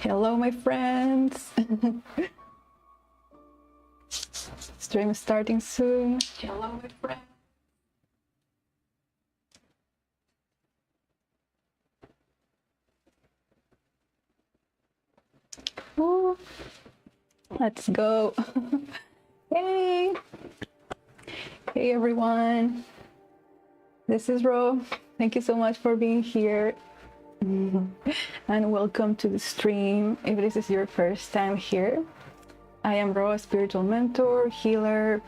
Hello, my friends. Stream starting soon. Hello, my friends. Ooh. Let's go. Hey. Hey, everyone. This is Ro. Thank you so much for being here. And welcome to the stream. If this is your first time here, I am Ro, a spiritual mentor, healer,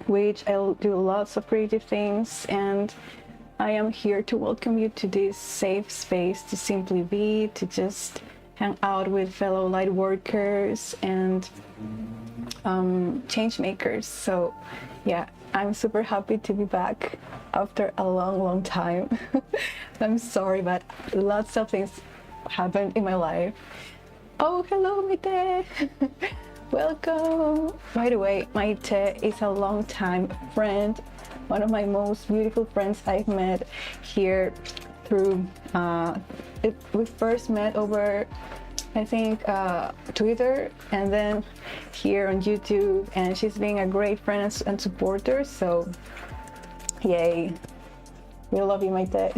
which I'll do lots of creative things, and I am here to welcome you to this safe space to simply be, to just hang out with fellow light workers and change makers. So yeah, I'm super happy to be back after a long time. I'm sorry, but lots of things happened in my life. Oh, hello, Maite. Welcome. By the way, Maite is a long-time friend, one of my most beautiful friends I've met here through, we first met over, I think, Twitter, and then here on YouTube, and she's being a great friend and supporter, so yay. We love you, Maite.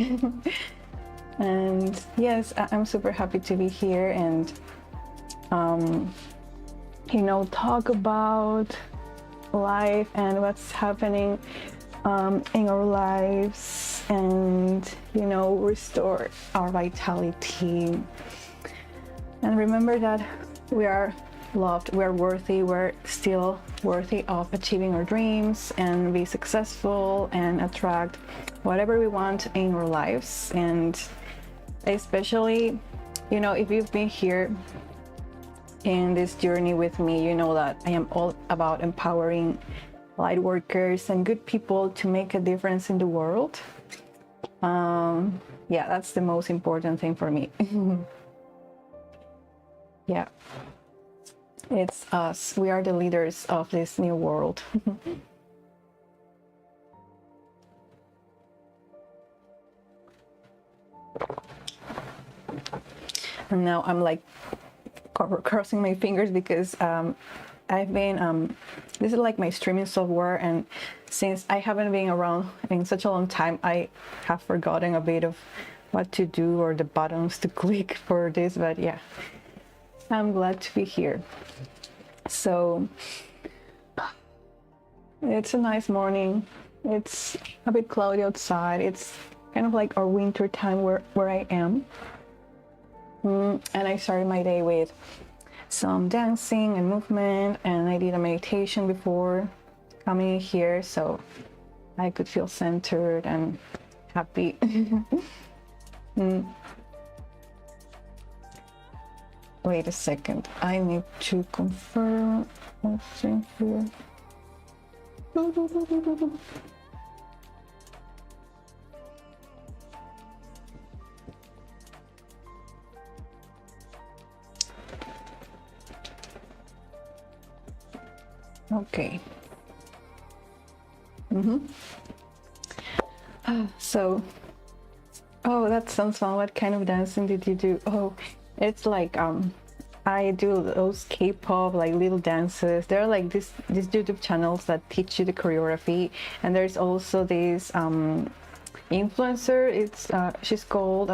And yes, I'm super happy to be here and talk about life and what's happening in our lives, and restore our vitality. And remember that we are loved, we're worthy, we're still worthy of achieving our dreams and be successful and attract whatever we want in our lives. And especially, if you've been here in this journey with me, you know that I am all about empowering light workers and good people to make a difference in the world. Yeah, that's the most important thing for me. Yeah, it's us. We are the leaders of this new world. And now I'm like crossing my fingers because I've been this is like my streaming software, and since I haven't been around in such a long time, I have forgotten a bit of what to do or the buttons to click for this, but yeah, I'm glad to be here. So it's a nice morning. It's a bit cloudy outside. It's kind of like our winter time where I am. And I started my day with some dancing and movement, and I did a meditation before coming here, so I could feel centered and happy. Wait a second, I need to confirm something here. Okay. So, oh, that sounds fun. What kind of dancing did you do? Oh, it's like I do those K-pop like little dances. There are like these YouTube channels that teach you the choreography, and there's also this influencer. It's she's called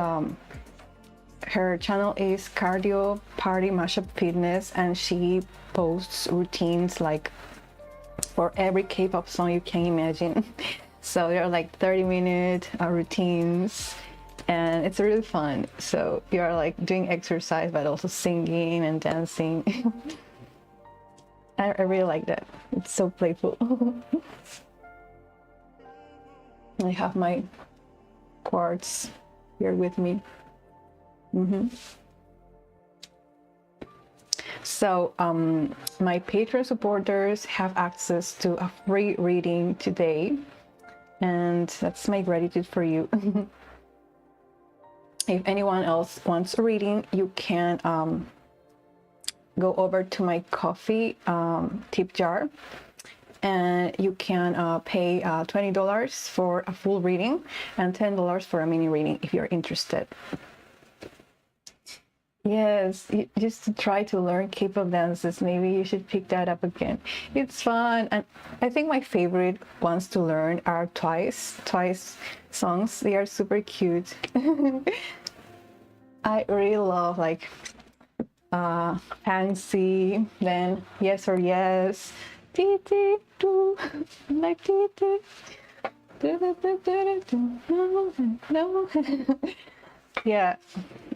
her channel is Cardio Party Mashup Fitness, and she posts routines like for every K-pop song you can imagine. So they're like 30-minute routines, and it's really fun. So you're like doing exercise but also singing and dancing. I really like that. It's so playful. I have my quartz here with me. So my Patreon supporters have access to a free reading today, and that's my gratitude for you. If anyone else wants a reading, you can go over to my coffee tip jar, and you can pay $20 for a full reading and $10 for a mini reading if you're interested. Yes, just to try to learn K-pop dances. Maybe you should pick that up again. It's fun, and I think my favorite ones to learn are Twice songs. They are super cute. I really love like Fancy, then Yes or Yes, Ti Ti Do, like Ti Ti, Do Do Do Do Do, no, no. Yeah.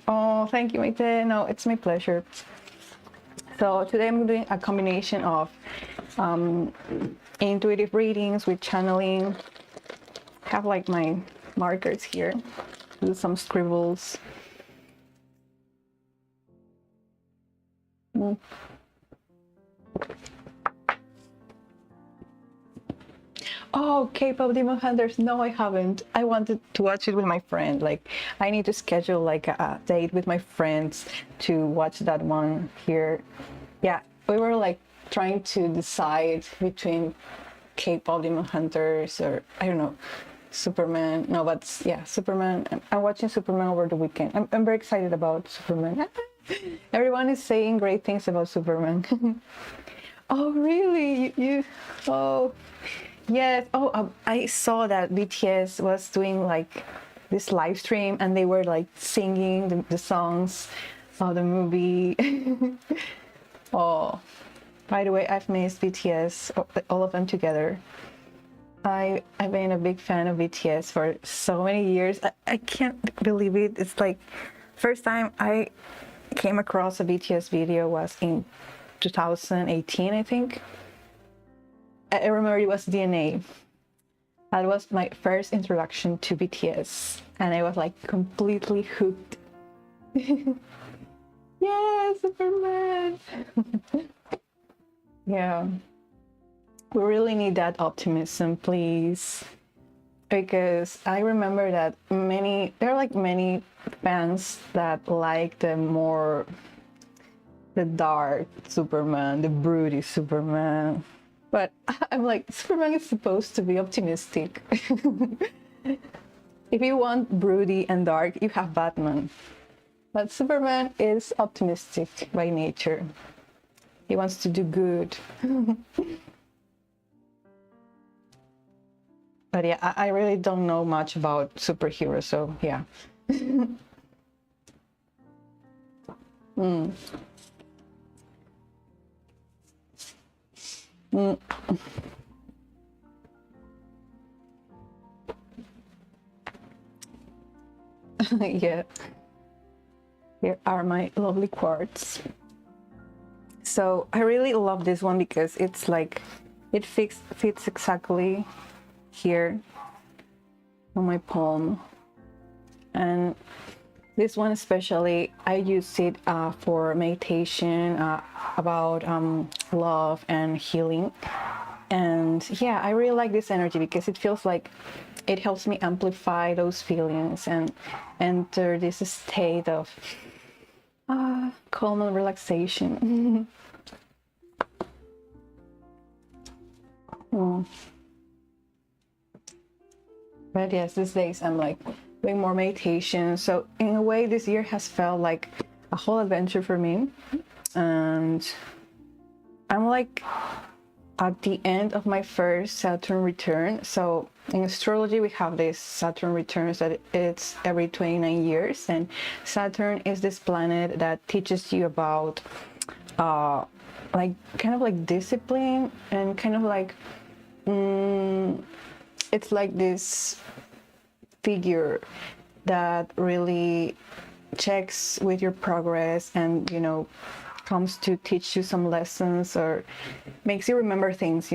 Oh, thank you, Maite. No, it's my pleasure. So today I'm doing a combination of intuitive readings with channeling. I have like my markers here, do some scribbles. Oh, K-pop Demon Hunters. No, I haven't. I wanted to watch it with my friend. Like, I need to schedule like a date with my friends to watch that one here. Yeah, we were like trying to decide between K-pop Demon Hunters or I don't know, Superman. No, but yeah, Superman. I'm watching Superman over the weekend. I'm very excited about Superman. Everyone is saying great things about Superman. Oh, really? Oh. Yes. Oh, I saw that BTS was doing like this live stream and they were like singing the songs of the movie. Oh, by the way, I've missed BTS, all of them together. I've been a big fan of BTS for so many years. I can't believe it. It's like first time I came across a BTS video was in 2018, I think. I remember it was DNA. That was my first introduction to BTS, and I was like completely hooked. Yeah, Superman. Yeah, we really need that optimism, please, because I remember that there are like many fans that like the dark Superman, the broody Superman. But I'm like, Superman is supposed to be optimistic. If you want broody and dark, you have Batman. But Superman is optimistic by nature. He wants to do good. But yeah, I really don't know much about superheroes, so yeah. Mm. Mm. Yeah, here are my lovely quartz. So I really love this one because it's like it fits exactly here on my palm, and this one especially I use it for meditation about love and healing. And yeah, I really like this energy because it feels like it helps me amplify those feelings and enter this state of calm and relaxation. But yes, these days I'm like doing more meditation. So in a way, this year has felt like a whole adventure for me. And I'm like at the end of my first Saturn return. So in astrology, we have this Saturn returns that it's every 29 years. And Saturn is this planet that teaches you about like kind of like discipline and kind of like it's like this figure that really checks with your progress and comes to teach you some lessons or makes you remember things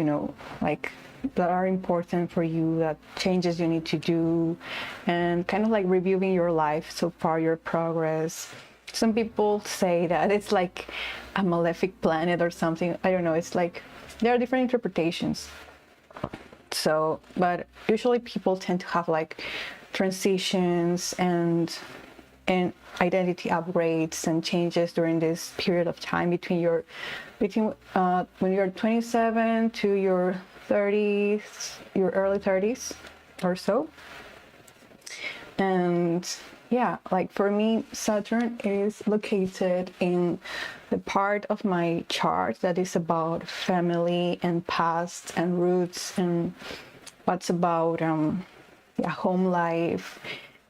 like that are important for you, that changes you need to do, and kind of like reviewing your life so far, your progress. Some people say that it's like a malefic planet or something. I don't know, it's like there are different interpretations. So, but usually people tend to have like transitions and identity upgrades and changes during this period of time between when you're 27 to your 30s, your early 30s or so. And yeah, like for me, Saturn is located in the part of my chart that is about family and past and roots and what's about yeah, home life.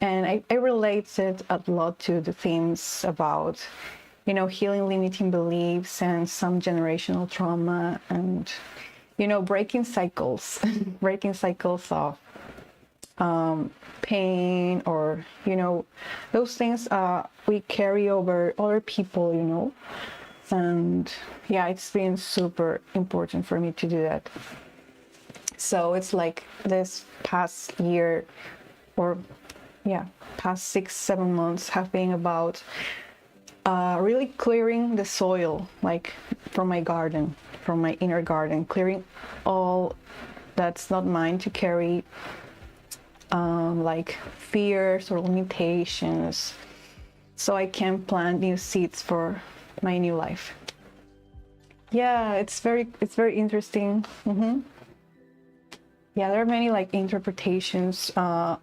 And I relate it a lot to the themes about, you know, healing limiting beliefs and some generational trauma and, you know, breaking cycles, breaking cycles of pain, or, you know, those things we carry over other people, you know. And yeah, it's been super important for me to do that. So it's like this past year, or yeah, past 6-7 months have been about really clearing the soil, like from my garden, from my inner garden, clearing all that's not mine to carry, like fears or limitations, so I can plant new seeds for my new life. Yeah, it's very interesting. Yeah, there are many like interpretations.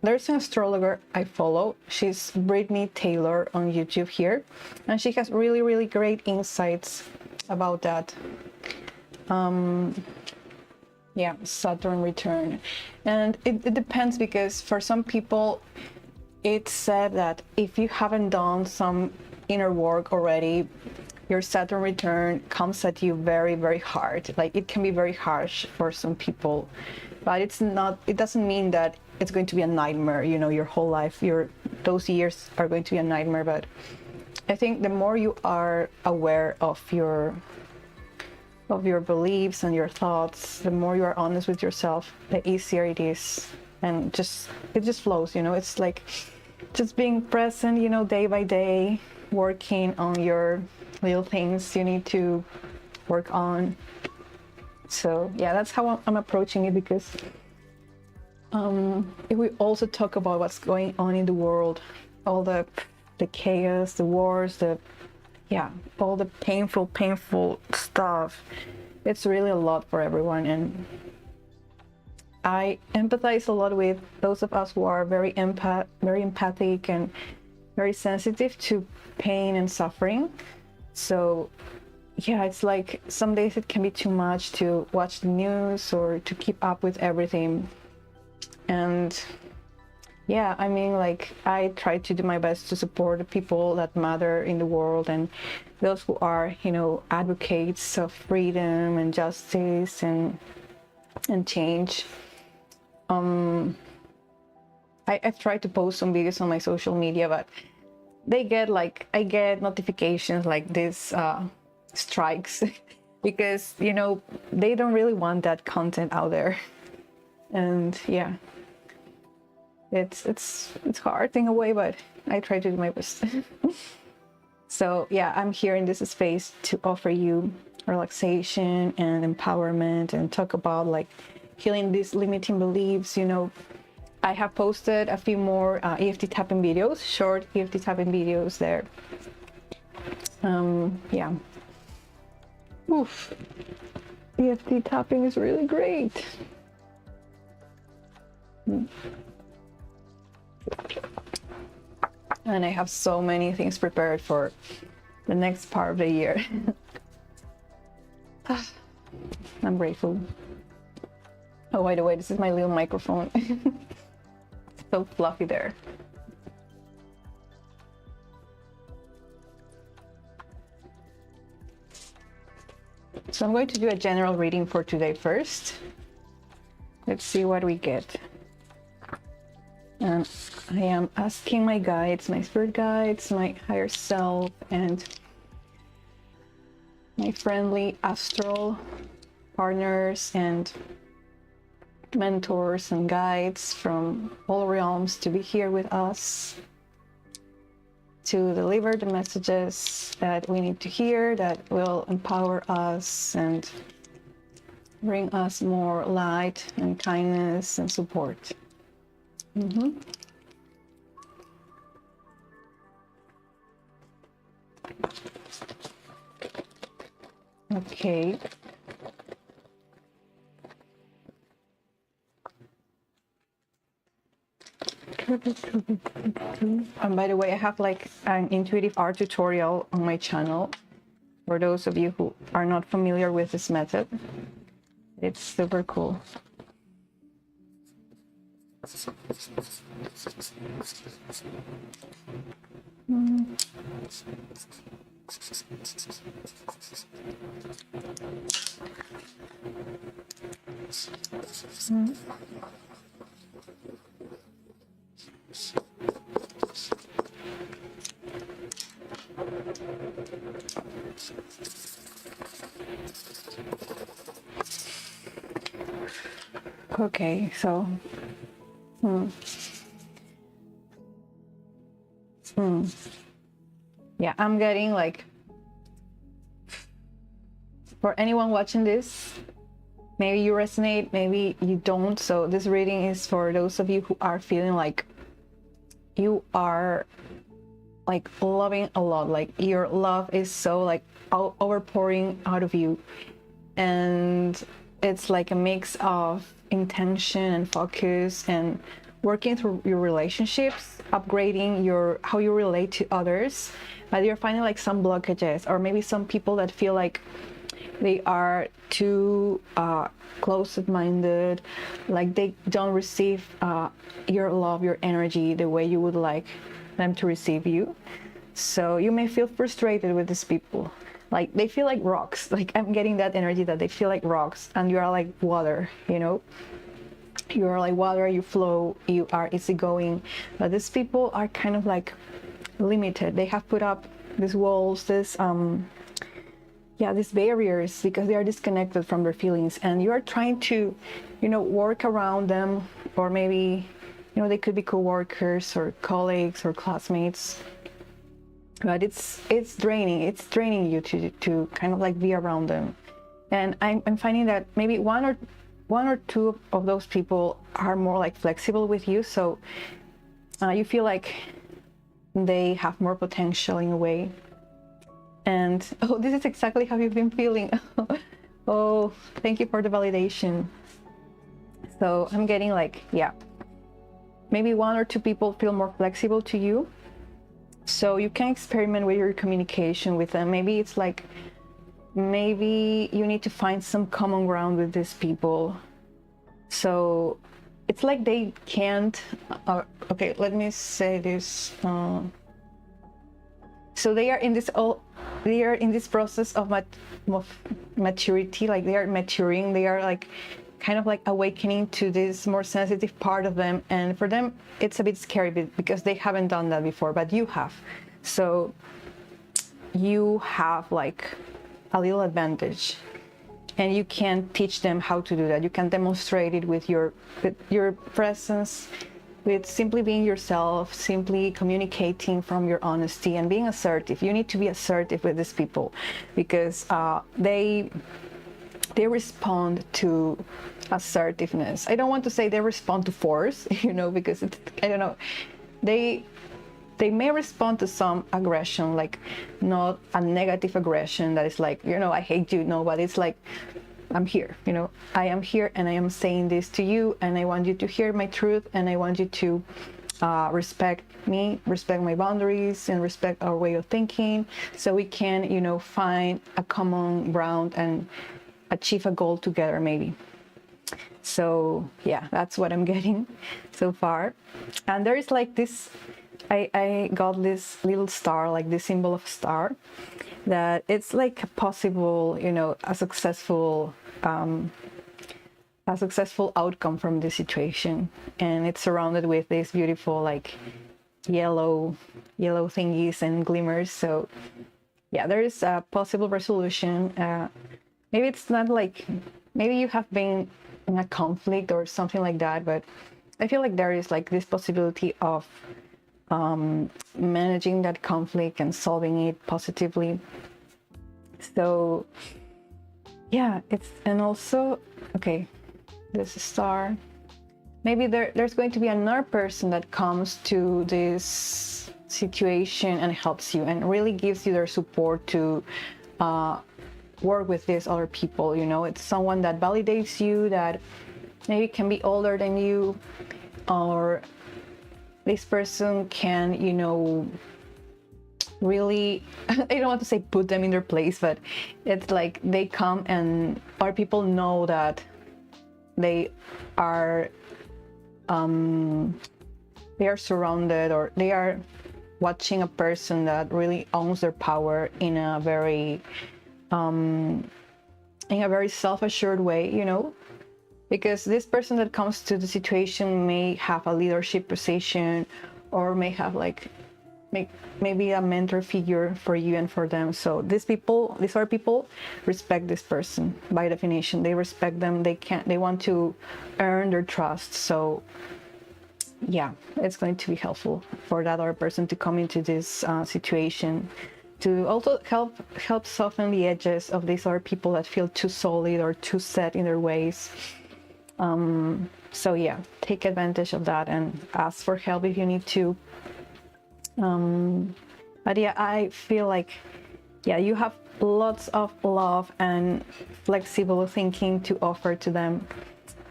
There's an astrologer I follow. She's Brittany Taylor on YouTube here, and she has really great insights about that. Yeah, Saturn return. And it depends, because for some people it's said that if you haven't done some inner work already, your Saturn return comes at you very hard. Like, it can be very harsh for some people, but it's not, it doesn't mean that it's going to be a nightmare, you know, your whole life, those years are going to be a nightmare. But I think the more you are aware of your beliefs and your thoughts, the more you are honest with yourself, the easier it is. And it just flows, you know. It's like just being present, you know, day by day, working on your little things you need to work on. So yeah, that's how I'm approaching it, because if we also talk about what's going on in the world, all the chaos, the wars, all the painful stuff, it's really a lot for everyone. And I empathize a lot with those of us who are very empathic and very sensitive to pain and suffering. So yeah, it's like some days it can be too much to watch the news or to keep up with everything. And yeah, I mean, like, I try to do my best to support the people that matter in the world, and those who are, you know, advocates of freedom and justice and change. I've tried to post some videos on my social media, but I get notifications like this, strikes, because, you know, they don't really want that content out there. And yeah, it's hard in a way, but I try to do my best. So yeah, I'm here in this space to offer you relaxation and empowerment, and talk about like healing these limiting beliefs. You know, I have posted a few more EFT tapping videos, short EFT tapping videos there. Yeah. Oof. EFT tapping is really great. And I have so many things prepared for the next part of the year. I'm grateful. Oh, by the way, this is my little microphone. So fluffy there. So I'm going to do a general reading for today first. Let's see what we get. And I am asking my guides, my spirit guides, my higher self, and my friendly astral partners and mentors and guides from all realms to be here with us, to deliver the messages that we need to hear, that will empower us and bring us more light and kindness and support. Okay. And by the way, I have like an intuitive art tutorial on my channel for those of you who are not familiar with this method. It's super cool. Okay, so yeah, I'm getting like, for anyone watching this, maybe you resonate, maybe you don't. So this reading is for those of you who are feeling like you are like loving a lot, like your love is so like overpouring out of you, and it's like a mix of intention and focus and working through your relationships, upgrading your how you relate to others, but you're finding like some blockages, or maybe some people that feel like they are too close-minded, like they don't receive your love, your energy the way you would like them to receive you. So you may feel frustrated with these people, like they feel like rocks. Like I'm getting that energy that they feel like rocks, and you are like water, you know, you are like water, you flow, you are easygoing. But these people are kind of like limited. They have put up these walls, these barriers, because they are disconnected from their feelings, and you are trying to, you know, work around them. Or maybe, you know, they could be co-workers or colleagues or classmates, but it's draining you to kind of like be around them. And I'm finding that maybe one or two of those people are more like flexible with you, so you feel like they have more potential in a way. And oh, this is exactly how you've been feeling. Oh, thank you for the validation. So I'm getting like, yeah, maybe one or two people feel more flexible to you, so you can experiment with your communication with them. Maybe it's like, maybe you need to find some common ground with these people. So it's like they can't, okay, let me say this. So they are in this process of maturity, like they are maturing, they are like kind of like awakening to this more sensitive part of them, and for them it's a bit scary because they haven't done that before, but you have. So you have like a little advantage, and you can teach them how to do that. You can demonstrate it with your presence, with simply being yourself, simply communicating from your honesty and being assertive. You need to be assertive with these people, because they respond to assertiveness. I don't want to say they respond to force, you know, because it's, I don't know, they may respond to some aggression, like not a negative aggression that is like, you know, I hate you, no, but it's like, I'm here, you know, I am here and I am saying this to you, and I want you to hear my truth, and I want you to respect me, respect my boundaries, and respect our way of thinking, so we can, you know, find a common ground and achieve a goal together, maybe. So yeah, that's what I'm getting so far. And there is like this, I got this little star, like this symbol of star, that it's like a possible, you know, a successful outcome from this situation. And it's surrounded with these beautiful like yellow thingies and glimmers. So yeah, there is a possible resolution. Maybe it's not like, maybe you have been in a conflict or something like that, but I feel like there is like this possibility of managing that conflict and solving it positively. So yeah, it's, and also, okay, there's a star. Maybe there's going to be another person that comes to this situation and helps you and really gives you their support to work with these other people, you know. It's someone that validates you, that maybe can be older than you, or this person can, you know, really, I don't want to say put them in their place, but it's like they come and our people know that they are surrounded, or they are watching a person that really owns their power in a very self-assured way, you know, because this person that comes to the situation may have a leadership position, or may have like maybe a mentor figure for you and for them. So these are people respect this person by definition. They respect them. They want to earn their trust. So yeah, it's going to be helpful for that other person to come into this situation, to also help soften the edges of these other people that feel too solid or too set in their ways. So yeah, take advantage of that and ask for help if you need to. But yeah, I feel like, yeah, you have lots of love and flexible thinking to offer to them.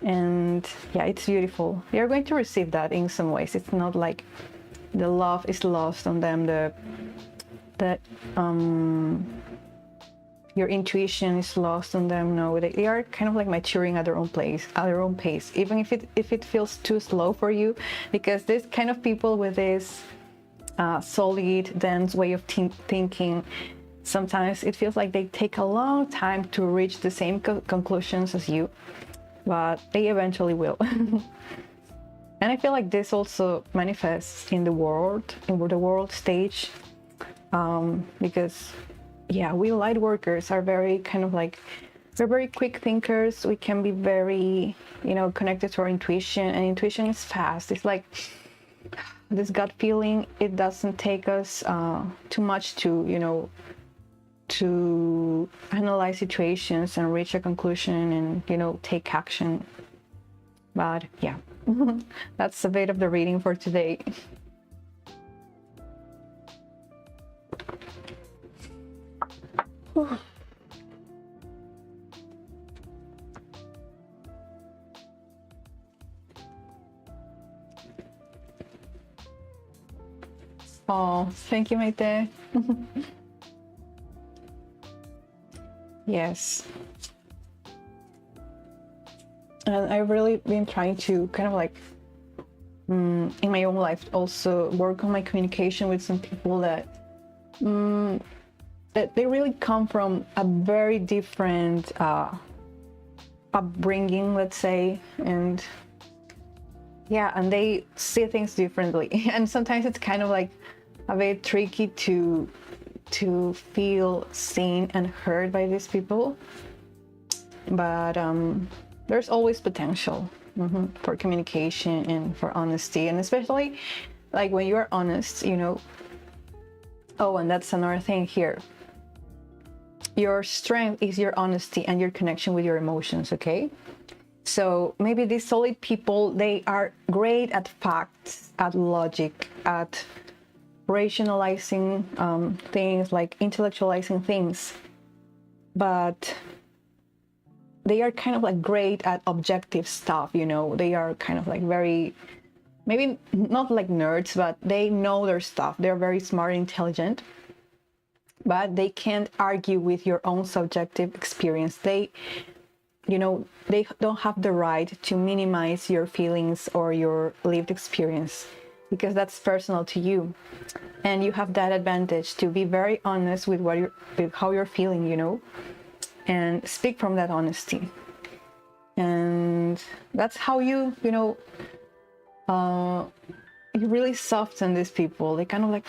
And yeah, it's beautiful. You're going to receive that in some ways. It's not like the love is lost on them, your intuition is lost on them. No, they are kind of like maturing at their own pace, even if it feels too slow for you, because this kind of people with this solid, dense way of thinking, sometimes it feels like they take a long time to reach the same conclusions as you, but they eventually will. And I feel like this also manifests in the world stage, because yeah, we light workers are very kind of like, we're very quick thinkers. We can be very, you know, connected to our intuition, and intuition is fast. It's like this gut feeling. It doesn't take us too much to, you know, to analyze situations and reach a conclusion and, you know, take action. But yeah, that's a bit of the reading for today. Oh, thank you, Maite. Yes. And I've really been trying to kind of like, in my own life, also work on my communication with some people that they really come from a very different upbringing, let's say, and yeah, and they see things differently. And sometimes it's kind of like a bit tricky to feel seen and heard by these people. But there's always potential for communication and for honesty, and especially like when you're honest, you know. Oh, and that's another thing here. Your strength is your honesty and your connection with your emotions, okay? So maybe these solid people, they are great at facts, at logic, at rationalizing things, like intellectualizing things. But they are kind of like great at objective stuff, you know. They are kind of like very, maybe not like nerds, but they know their stuff. They're very smart, intelligent, but they can't argue with your own subjective experience. They, you know, they don't have the right to minimize your feelings or your lived experience, because that's personal to you. And you have that advantage to be very honest with how you're feeling, you know, and speak from that honesty. And that's how you know, you really soften these people. They kind of like,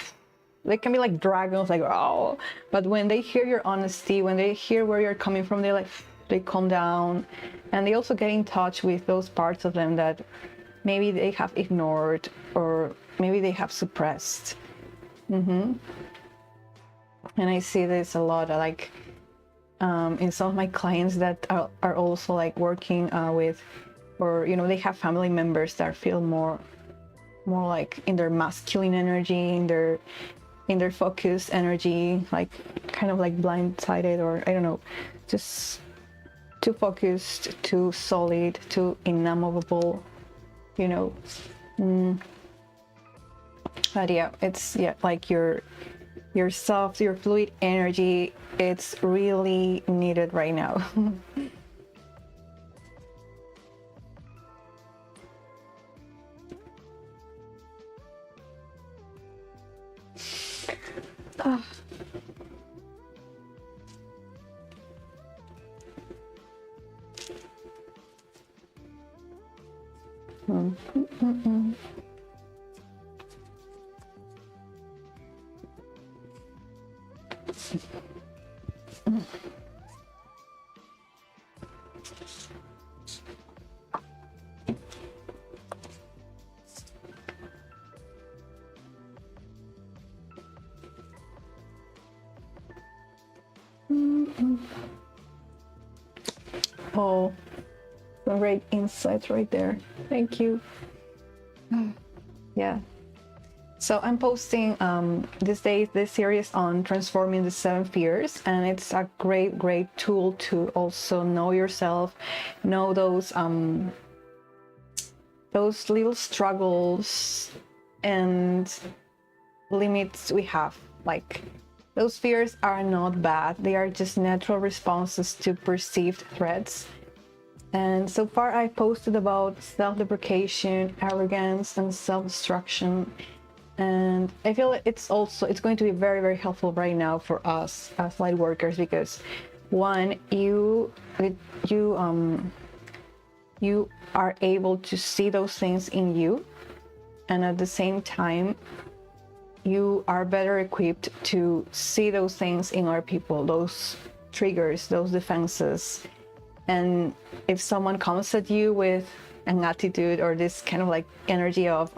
they can be like dragons, like, oh, but when they hear your honesty, when they hear where you're coming from, they calm down, and they also get in touch with those parts of them that maybe they have ignored or maybe they have suppressed. And I see this a lot, like in some of my clients that are also like working with, or you know, they have family members that feel more like in their masculine energy, in their focused energy, like kind of like blindsided, or I don't know, just too focused, too solid, too inamovable, you know. But yeah, it's like your soft, your fluid energy, it's really needed right now. Ah. Oh, some great insights right there. Thank you. Yeah. So I'm posting these days this series on transforming the 7 fears, and it's a great tool to also know yourself, know those little struggles and limits we have. Like, those fears are not bad, they are just natural responses to perceived threats. And so far I posted about self-deprecation, arrogance, and self-destruction. And I feel it's going to be very helpful right now for us as light workers, because one, you are able to see those things in you, and at the same time you are better equipped to see those things in other people, those triggers, those defenses. And if someone comes at you with an attitude or this kind of like energy of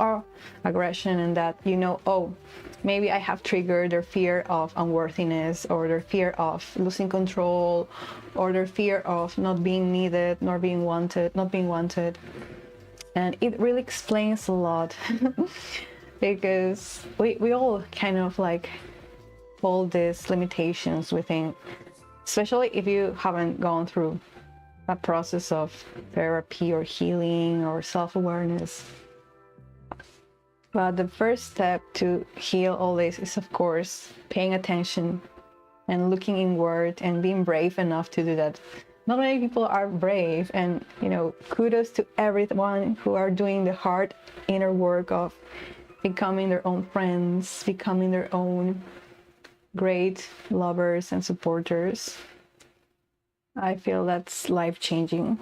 aggression, and that, oh, maybe I have triggered their fear of unworthiness, or their fear of losing control, or their fear of not being needed, not being wanted. And it really explains a lot. Because we all kind of like hold these limitations within, especially if you haven't gone through a process of therapy or healing or self-awareness. But the first step to heal all this is, of course, paying attention and looking inward and being brave enough to do that. Not many people are brave, and kudos to everyone who are doing the hard inner work of becoming their own friends, becoming their own great lovers and supporters. I feel that's life-changing.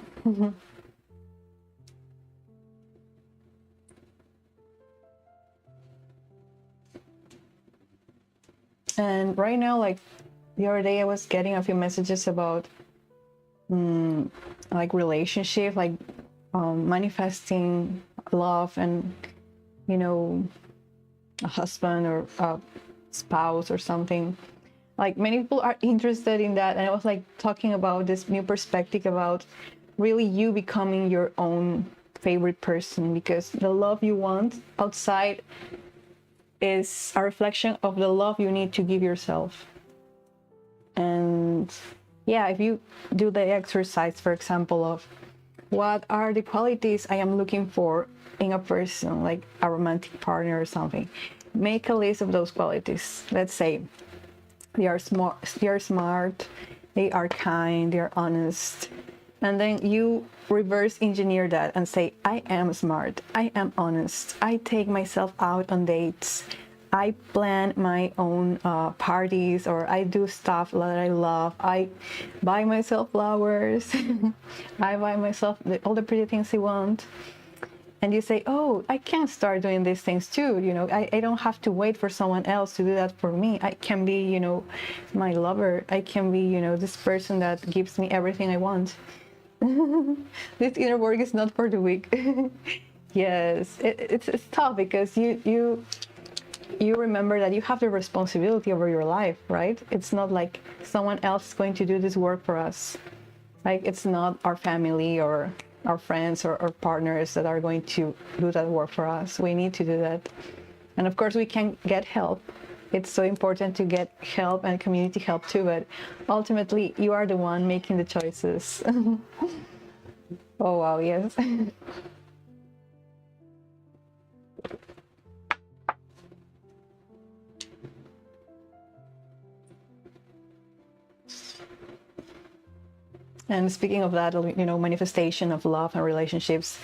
And right now, like the other day, I was getting a few messages about like relationship, like manifesting love and a husband or a spouse or something. Like, many people are interested in that, and I was like talking about this new perspective about really you becoming your own favorite person, because the love you want outside is a reflection of the love you need to give yourself. And yeah, if you do the exercise, for example, of what are the qualities I am looking for in a person, like a romantic partner or something, make a list of those qualities. Let's say they are smart, they are kind, they are honest. And then you reverse engineer that and say, I am smart, I am honest, I take myself out on dates, I plan my own parties, or I do stuff that I love, I buy myself flowers, I buy myself all the pretty things I want. And you say, oh, I can start doing these things too. I don't have to wait for someone else to do that for me. I can be, my lover. I can be, this person that gives me everything I want. This inner work is not for the weak. Yes, it's tough, because you remember that you have the responsibility over your life, right? It's not like someone else is going to do this work for us. Like, it's not our family or our friends or partners that are going to do that work for us. We need to do that. And of course we can get help. It's so important to get help and community help too, but ultimately you are the one making the choices. Oh wow, yes. And speaking of that, manifestation of love and relationships,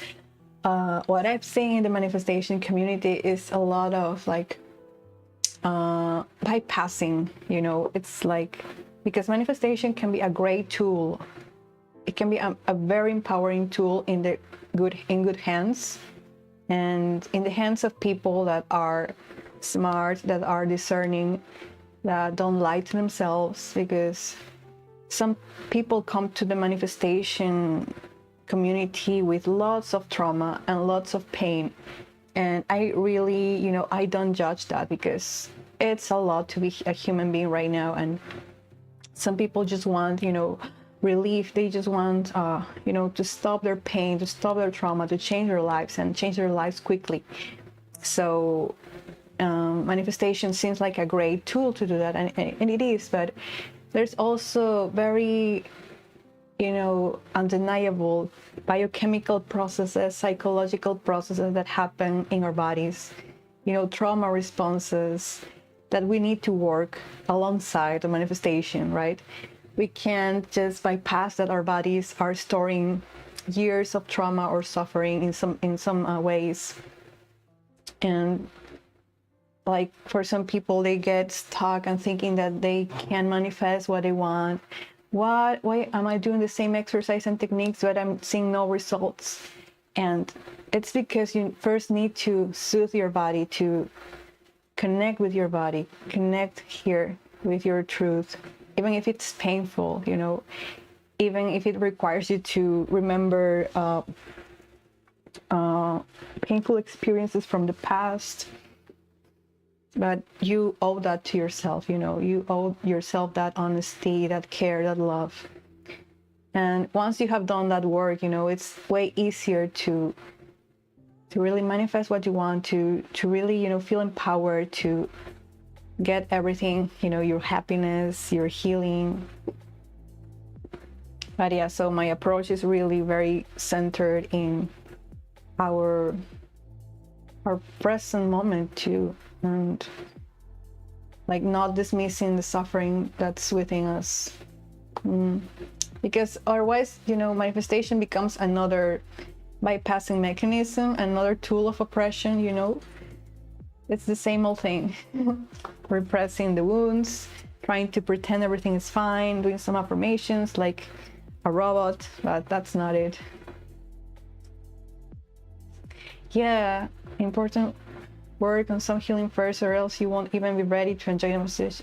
what I've seen in the manifestation community is a lot of like bypassing, it's like, because manifestation can be a great tool. It can be a very empowering tool in good hands, and in the hands of people that are smart, that are discerning, that don't lie to themselves, because some people come to the manifestation community with lots of trauma and lots of pain. And I really, I don't judge that, because it's a lot to be a human being right now. And some people just want, relief. They just want, to stop their pain, to stop their trauma, to change their lives and change their lives quickly. So manifestation seems like a great tool to do that. And it is, but there's also very, undeniable biochemical processes, psychological processes that happen in our bodies, trauma responses that we need to work alongside the manifestation, right? We can't just bypass that our bodies are storing years of trauma or suffering in some ways. And like for some people, they get stuck and thinking that they can manifest what they want. Why am I doing the same exercise and techniques but I'm seeing no results? And it's because you first need to soothe your body, to connect with your body, connect here with your truth, even if it's painful, even if it requires you to remember painful experiences from the past. But you owe that to yourself, you owe yourself that honesty, that care, that love. And once you have done that work, it's way easier to really manifest what you want, to really, feel empowered to get everything, your happiness, your healing. But yeah, so my approach is really very centered in our present moment too, and like not dismissing the suffering that's within us, because otherwise, manifestation becomes another bypassing mechanism, another tool of oppression. It's the same old thing. Repressing the wounds, trying to pretend everything is fine, doing some affirmations like a robot, but that's not it. Yeah, important work on some healing first, or else you won't even be ready to enjoy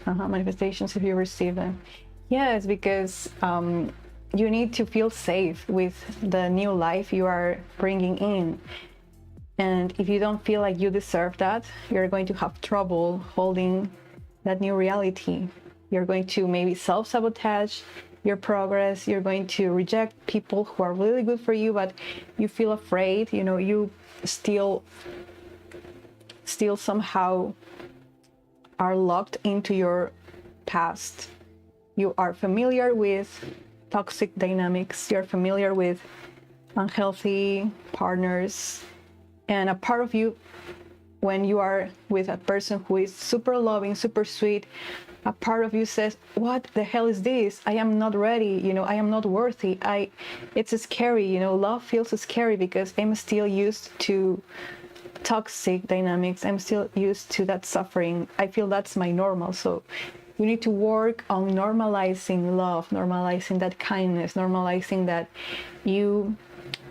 manifestations if you receive them. Yes, because you need to feel safe with the new life you are bringing in. And if you don't feel like you deserve that, you're going to have trouble holding that new reality. You're going to maybe self-sabotage your progress. You're going to reject people who are really good for you, but you feel afraid. You still somehow are locked into your past. You are familiar with toxic dynamics. You're familiar with unhealthy partners. And a part of you, when you are with a person who is super loving, super sweet, a part of you says, what the hell is this? I am not ready. I am not worthy. It's scary. Love feels scary because I'm still used to toxic dynamics. I'm still used to that suffering. I feel that's my normal. So we need to work on normalizing love, normalizing that kindness, normalizing that you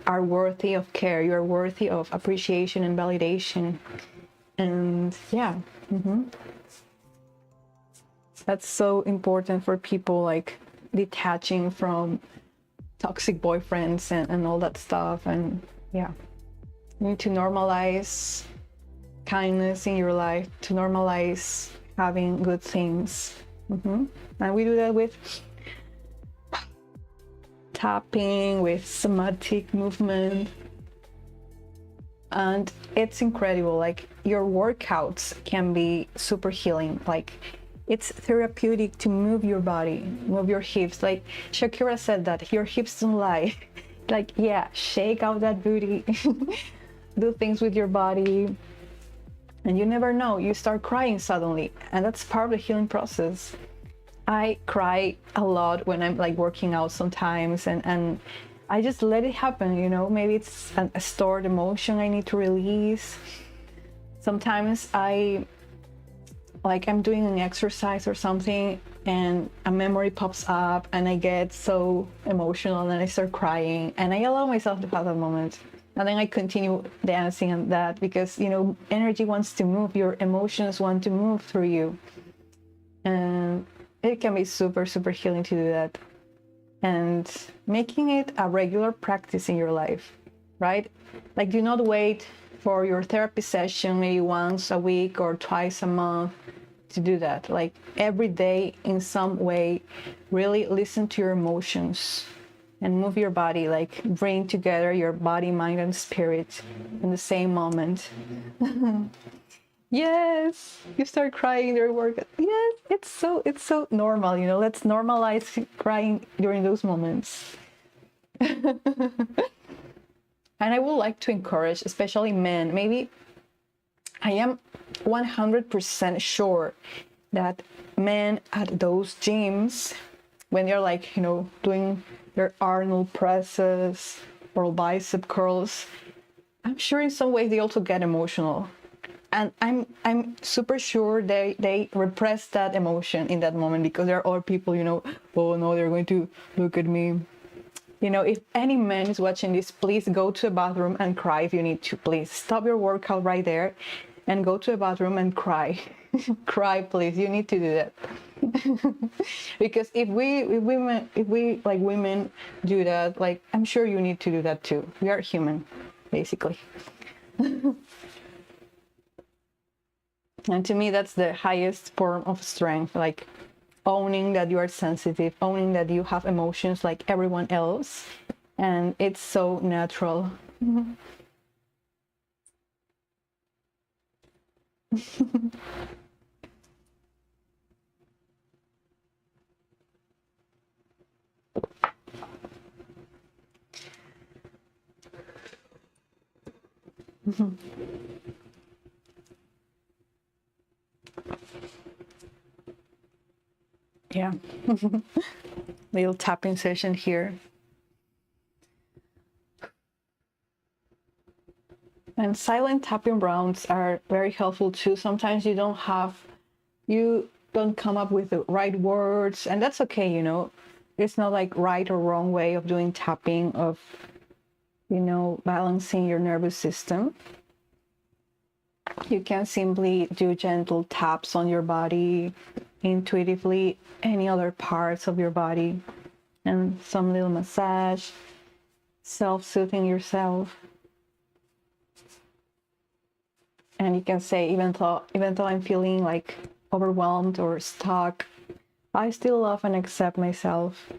are worthy of care, you are worthy of appreciation and validation. And yeah, that's so important for people, like detaching from toxic boyfriends and all that stuff. And yeah, you need to normalize kindness in your life, to normalize having good things. And we do that with tapping, with somatic movement, and it's incredible. Like your workouts can be super healing. Like it's therapeutic to move your body, move your hips. Like Shakira said that your hips don't lie. Like, yeah, shake out that booty, do things with your body, and you never know, you start crying suddenly, and that's part of the healing process. I cry a lot when I'm like working out sometimes, and I just let it happen, you know. Maybe it's a stored emotion I need to release. Sometimes I'm doing an exercise or something and a memory pops up and I get so emotional and I start crying, and I allow myself to have that moment. And then I continue dancing on that, because, you know, energy wants to move, your emotions want to move through you. And it can be super, super healing to do that. And making it a regular practice in your life, right? Like, do not wait for your therapy session maybe once a week or twice a month to do that. Like, every day in some way, really listen to your emotions and move your body, like bring together your body, mind, and spirit in the same moment. Yes, you start crying during work. Yes, it's so normal, you know. Let's normalize crying during those moments. And I would like to encourage, especially men, maybe I am 100% sure that men at those gyms, when they're like, you know, doing their Arnold presses or bicep curls, I'm sure in some way they also get emotional. And I'm super sure they repress that emotion in that moment, because there are other people, you know, oh no, they're going to look at me. You know, if any man is watching this, please go to a bathroom and cry if you need to. Please stop your workout right there and go to a bathroom and cry. Cry, please. You need to do that. Because if we like women do that, like, I'm sure you need to do that too. We are human, basically. And to me, that's the highest form of strength, like owning that you are sensitive, owning that you have emotions like everyone else, and it's so natural. Yeah. Little tapping session here. And silent tapping rounds are very helpful too. Sometimes you don't come up with the right words, and that's okay, you know. It's not like right or wrong way of doing tapping, of, you know, balancing your nervous system. You can simply do gentle taps on your body, intuitively, any other parts of your body, and some little massage, self-soothing yourself. And you can say, even though I'm feeling like overwhelmed or stuck, I still love and accept myself.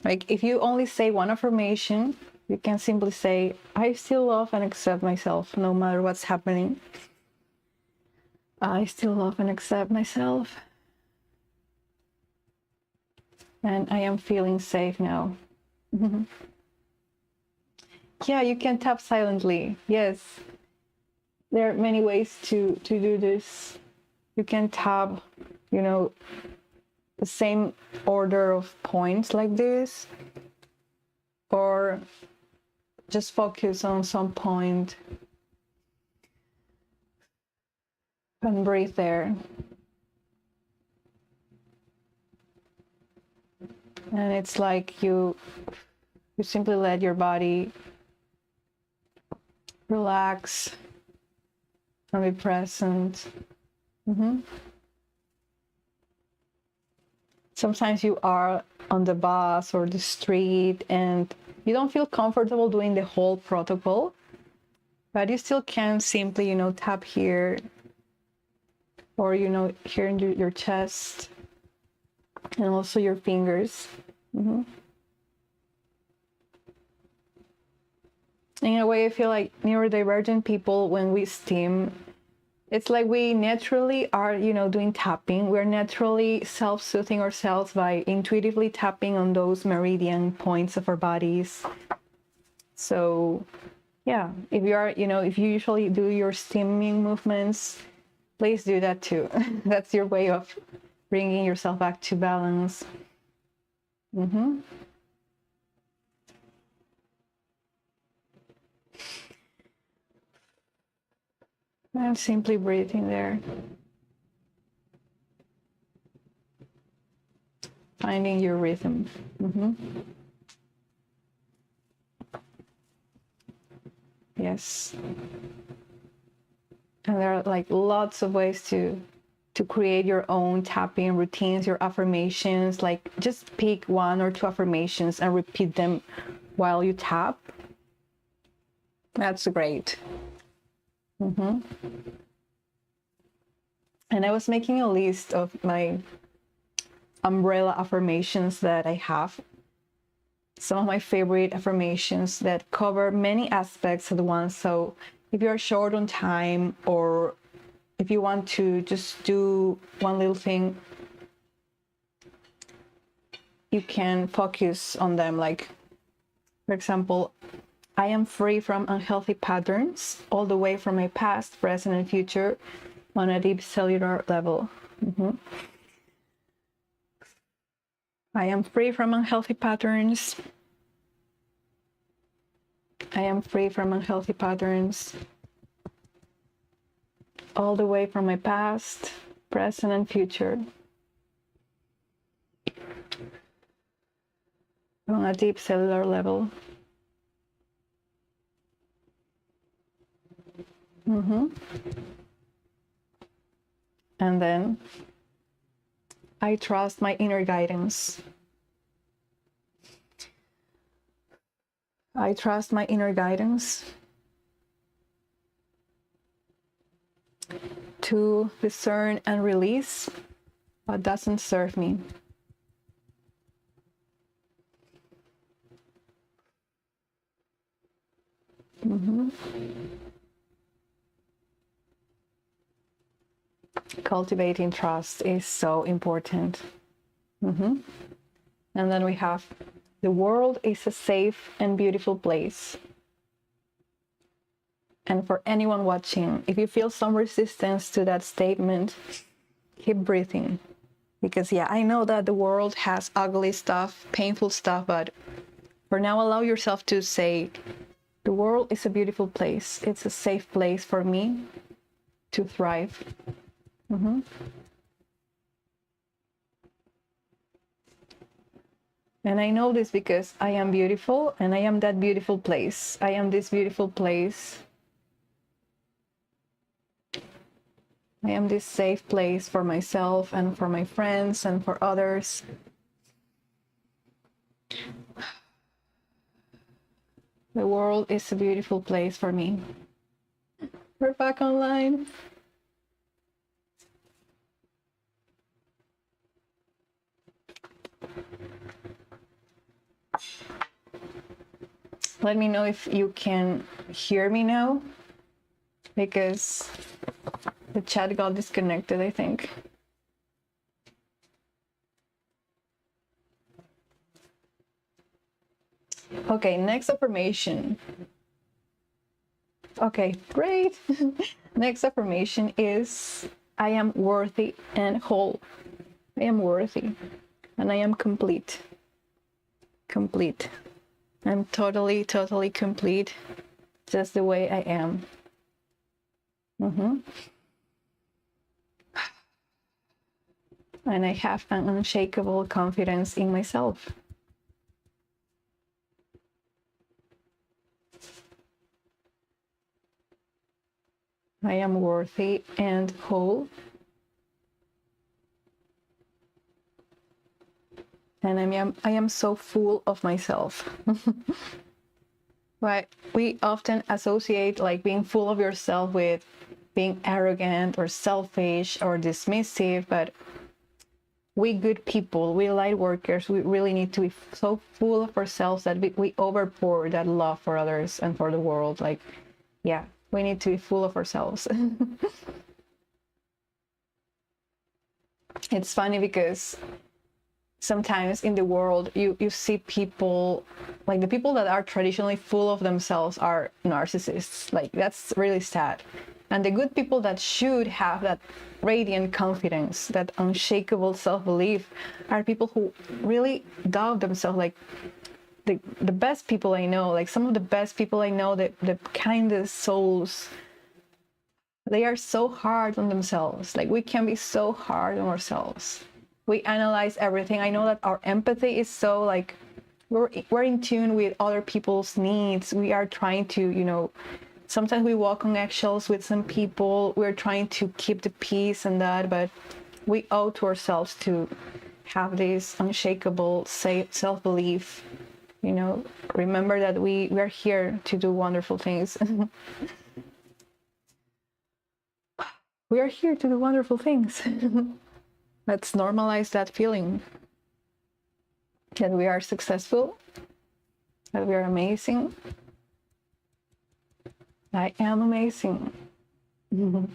Like, if you only say one affirmation, you can simply say, I still love and accept myself no matter what's happening. I still love and accept myself. And I am feeling safe now. Yeah, you can tap silently. Yes. There are many ways to do this. You can tap, you know, the same order of points like this, or just focus on some point and breathe there. And it's like you simply let your body relax and be present. Sometimes you are on the bus or the street and you don't feel comfortable doing the whole protocol, but you still can simply, you know, tap here, or, you know, here in your chest, and also your fingers. In a way, I feel like neurodivergent people, when we steam, it's like we naturally are, you know, doing tapping. We're naturally self-soothing ourselves by intuitively tapping on those meridian points of our bodies. So yeah, if you are, you know, if you usually do your steaming movements, please do that too. That's your way of bringing yourself back to balance. Mm-hmm. And simply breathing there. Finding your rhythm. Mm-hmm. Yes. And there are like lots of ways to create your own tapping routines, your affirmations. Like just pick 1 or 2 affirmations and repeat them while you tap. That's great. Mm-hmm. And I was making a list of my umbrella affirmations that I have. Some of my favorite affirmations that cover many aspects at once. So if you're short on time, or if you want to just do one little thing, you can focus on them. Like, for example, I am free from unhealthy patterns all the way from my past, present, and future on a deep cellular level. Mm-hmm. I am free from unhealthy patterns. I am free from unhealthy patterns all the way from my past, present, and future on a deep cellular level. Mm-hmm. And then I trust my inner guidance. I trust my inner guidance to discern and release what doesn't serve me. Mm-hmm. Cultivating trust is so important. Mm-hmm. And then we have, the world is a safe and beautiful place. And for anyone watching, if you feel some resistance to that statement, keep breathing. Because yeah, I know that the world has ugly stuff, painful stuff, but for now, allow yourself to say, the world is a beautiful place. It's a safe place for me to thrive. Mm-hmm. And I know this because I am beautiful, and I am that beautiful place. I am this beautiful place. I am this safe place for myself and for my friends and for others. The world is a beautiful place for me. We're back online. Let me know if you can hear me now, because the chat got disconnected, I think. Okay, next affirmation. Okay, great. Next affirmation is, I am worthy and whole. I am worthy and I am complete. Complete. I'm totally complete, just the way I am. Mm-hmm. And I have an unshakable confidence in myself. I am worthy and whole. And I am so full of myself. Right? We often associate like being full of yourself with being arrogant or selfish or dismissive, but we good people, we light workers, we really need to be so full of ourselves that we overpour that love for others and for the world. Like, yeah, we need to be full of ourselves. It's funny because sometimes in the world you see people, like the people that are traditionally full of themselves are narcissists. Like, that's really sad. And the good people that should have that radiant confidence, that unshakable self-belief, are people who really doubt themselves. Like the best people I know, like some of the best people I know, the kindest souls, they are so hard on themselves. Like we can be so hard on ourselves. We analyze everything. I know that our empathy is so like, we're in tune with other people's needs. We are trying to, you know, sometimes we walk on eggshells with some people. We're trying to keep the peace and that, but we owe to ourselves to have this unshakable self-belief. You know, remember that we are here to do wonderful things. We are here to do wonderful things. Let's normalize that feeling that we are successful, that we are amazing. I am amazing. And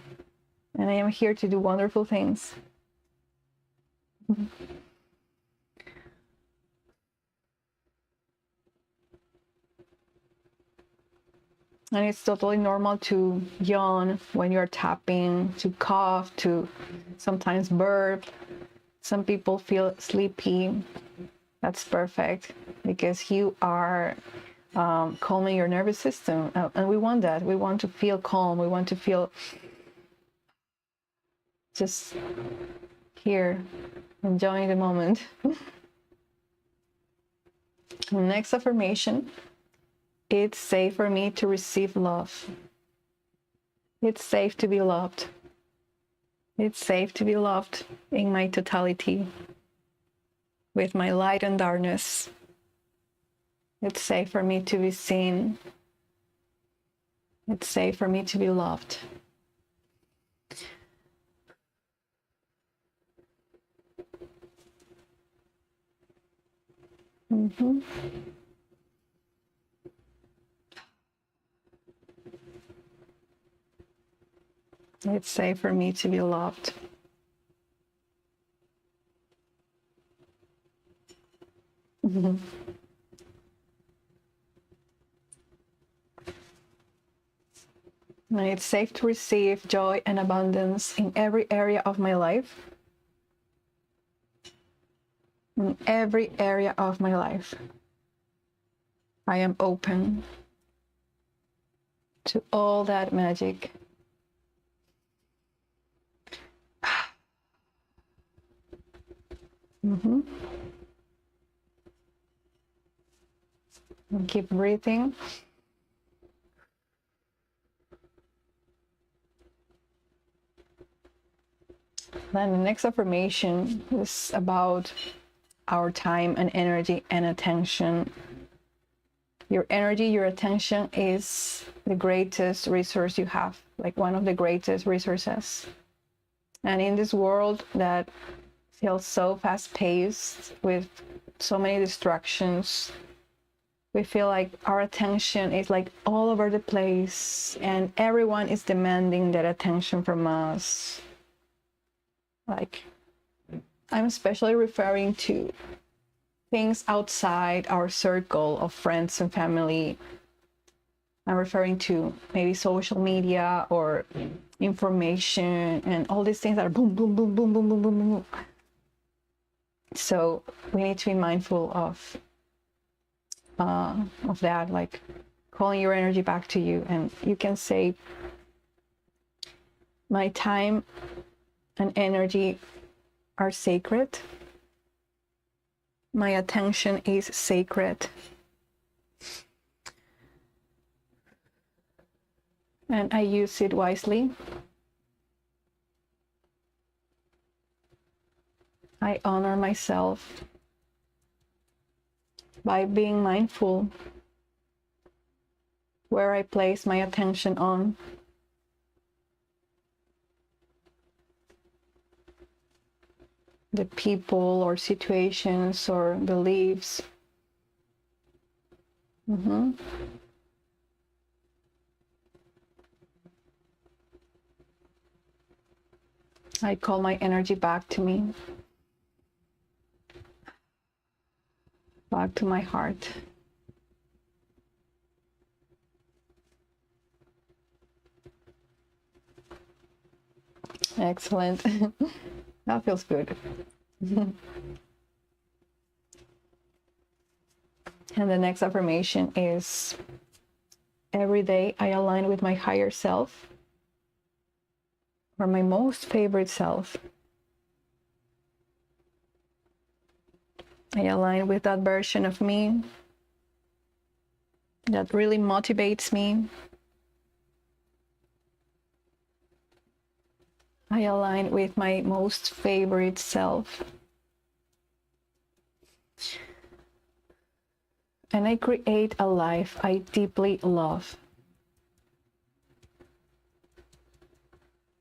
I am here to do wonderful things. And it's totally normal to yawn when you're tapping, to cough, to sometimes burp. Some people feel sleepy. That's perfect, because you are calming your nervous system. And we want that. We want to feel calm. We want to feel just here, enjoying the moment. Next affirmation. It's safe for me to receive love. It's safe to be loved. It's safe to be loved in my totality, with my light and darkness. It's safe for me to be seen. It's safe for me to be loved. It's safe for me to be loved. And it's safe to receive joy and abundance in every area of my life. In every area of my life, I am open to all that magic. And keep breathing. Then the next affirmation is about our time and energy and attention. Your energy, your attention is the greatest resource you have, like one of the greatest resources. And in this world that feels so fast-paced, with so many distractions, we feel like our attention is like all over the place, and everyone is demanding that attention from us. Like, I'm especially referring to things outside our circle of friends and family. I'm referring to maybe social media or information and all these things that are boom, boom, boom, boom, boom, boom, boom, boom. So we need to be mindful of that, like calling your energy back to you. And you can say, my time and energy are sacred. My attention is sacred. And I use it wisely. I honor myself by being mindful where I place my attention on. The people or situations or beliefs. I call my energy back to me, back to my heart. Excellent. That feels good. And the next affirmation is, every day I align with my higher self, or my most favorite self. I align with that version of me that really motivates me. I align with my most favorite self. And I create a life I deeply love.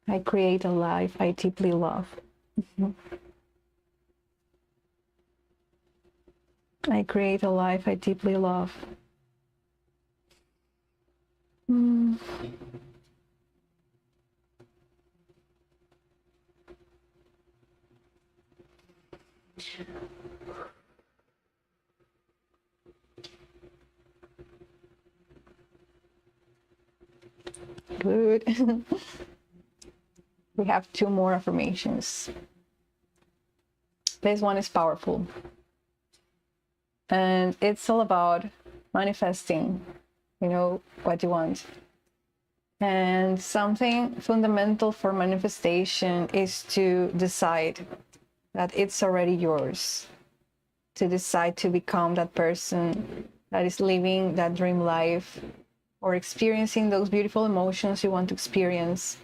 I create a life I deeply love. I create a life I deeply love. Good. We have 2 more affirmations. This one is powerful. And it's all about manifesting, what you want. And something fundamental for manifestation is to decide that it's already yours. To decide to become that person that is living that dream life, or experiencing those beautiful emotions you want to experience.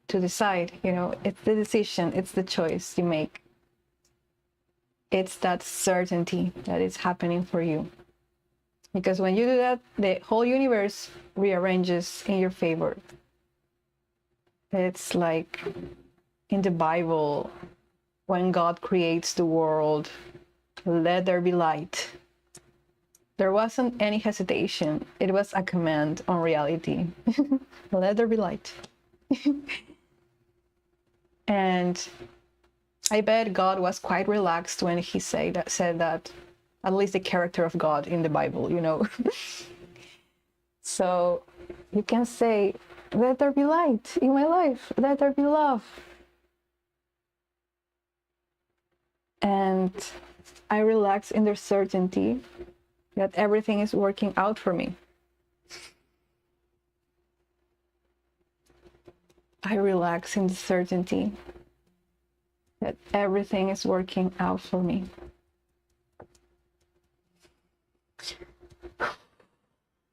To decide, it's the decision, it's the choice you make. It's that certainty that it's happening for you. Because when you do that, the whole universe rearranges in your favor. It's like in the Bible, when God creates the world, let there be light. There wasn't any hesitation. It was a command on reality. Let there be light. And I bet God was quite relaxed when he said that, at least the character of God in the Bible, So you can say, let there be light in my life, let there be love. And I relax in the certainty that everything is working out for me. I relax in the certainty that everything is working out for me.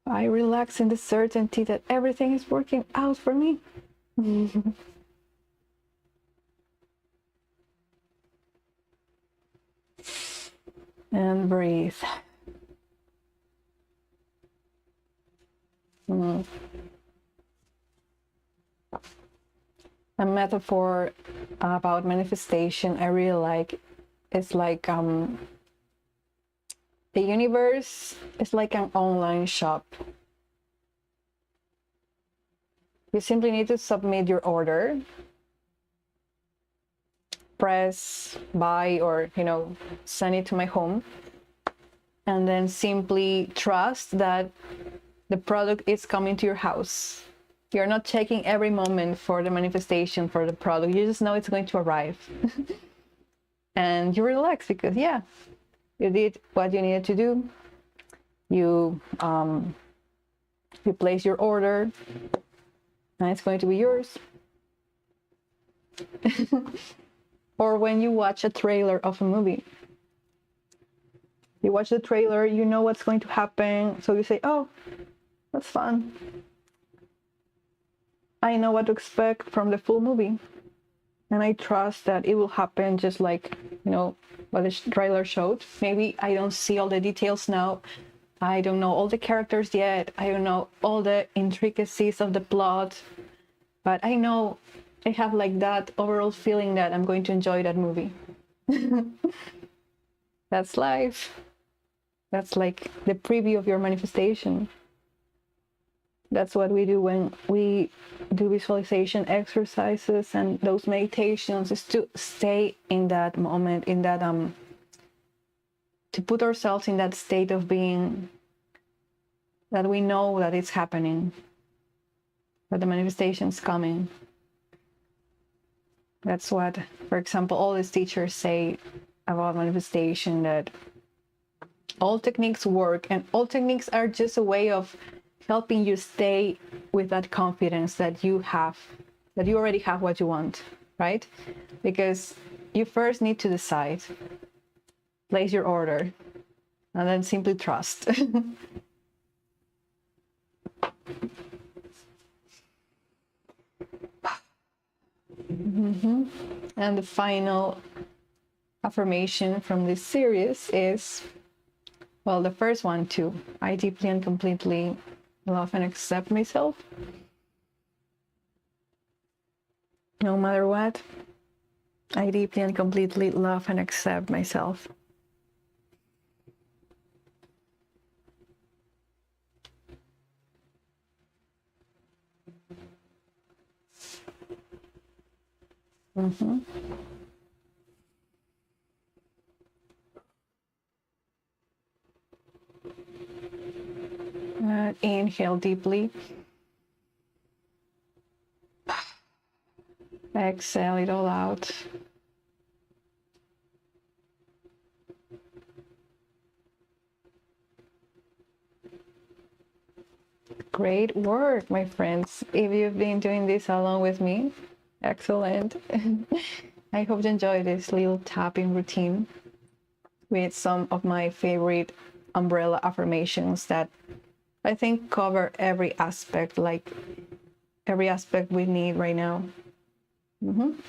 I relax in the certainty that everything is working out for me. And breathe. A metaphor about manifestation I really like is like the universe is like an online shop. You simply need to submit your order, press buy, or send it to my home, and then simply trust that the product is coming to your house. You're not checking every moment for the manifestation for the product. You just know it's going to arrive. And you relax because, you did what you needed to do. You place your order, and it's going to be yours. Or when you watch a trailer of a movie. You watch the trailer, you know what's going to happen, so you say, oh, that's fun. I know what to expect from the full movie. And I trust that it will happen just like, what the trailer showed. Maybe I don't see all the details now. I don't know all the characters yet. I don't know all the intricacies of the plot. But I know I have like that overall feeling that I'm going to enjoy that movie. That's life. That's like the preview of your manifestation. That's what we do when we do visualization exercises and those meditations, is to stay in that moment, in that to put ourselves in that state of being, that we know that it's happening, that the manifestation is coming. That's what, for example, all these teachers say about manifestation, that all techniques work, and all techniques are just a way of helping you stay with that confidence that you have, that you already have what you want, right? Because you first need to decide, place your order, and then simply trust. And the final affirmation from this series is, well, the first one too. I deeply and completely love and accept myself, no matter what. I deeply and completely love and accept myself. Inhale deeply. Exhale it all out. Great work, my friends. If you've been doing this along with me, excellent. I hope you enjoy this little tapping routine with some of my favorite umbrella affirmations that I think cover every aspect, like every aspect we need right now. And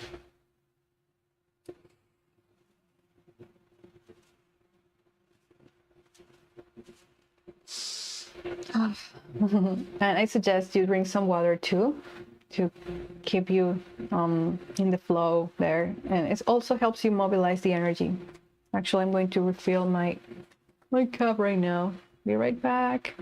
I suggest you drink some water too, to keep you in the flow there. And it also helps you mobilize the energy. Actually, I'm going to refill my cup right now. Be right back.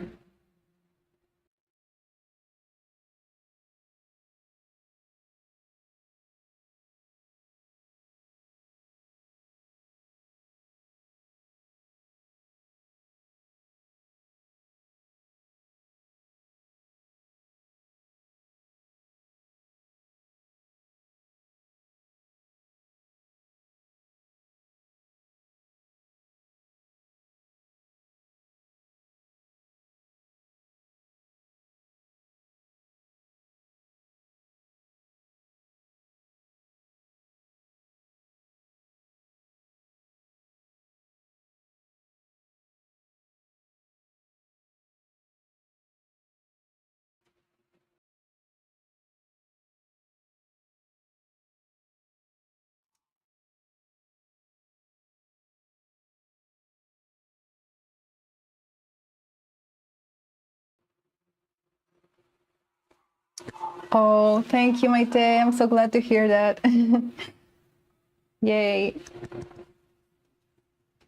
Oh, thank you, Maite. I'm so glad to hear that. Yay.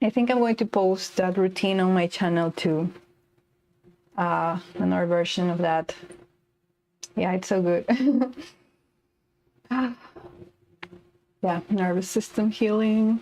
I think I'm going to post that routine on my channel too. Another version of that. Yeah, it's so good. Yeah, nervous system healing.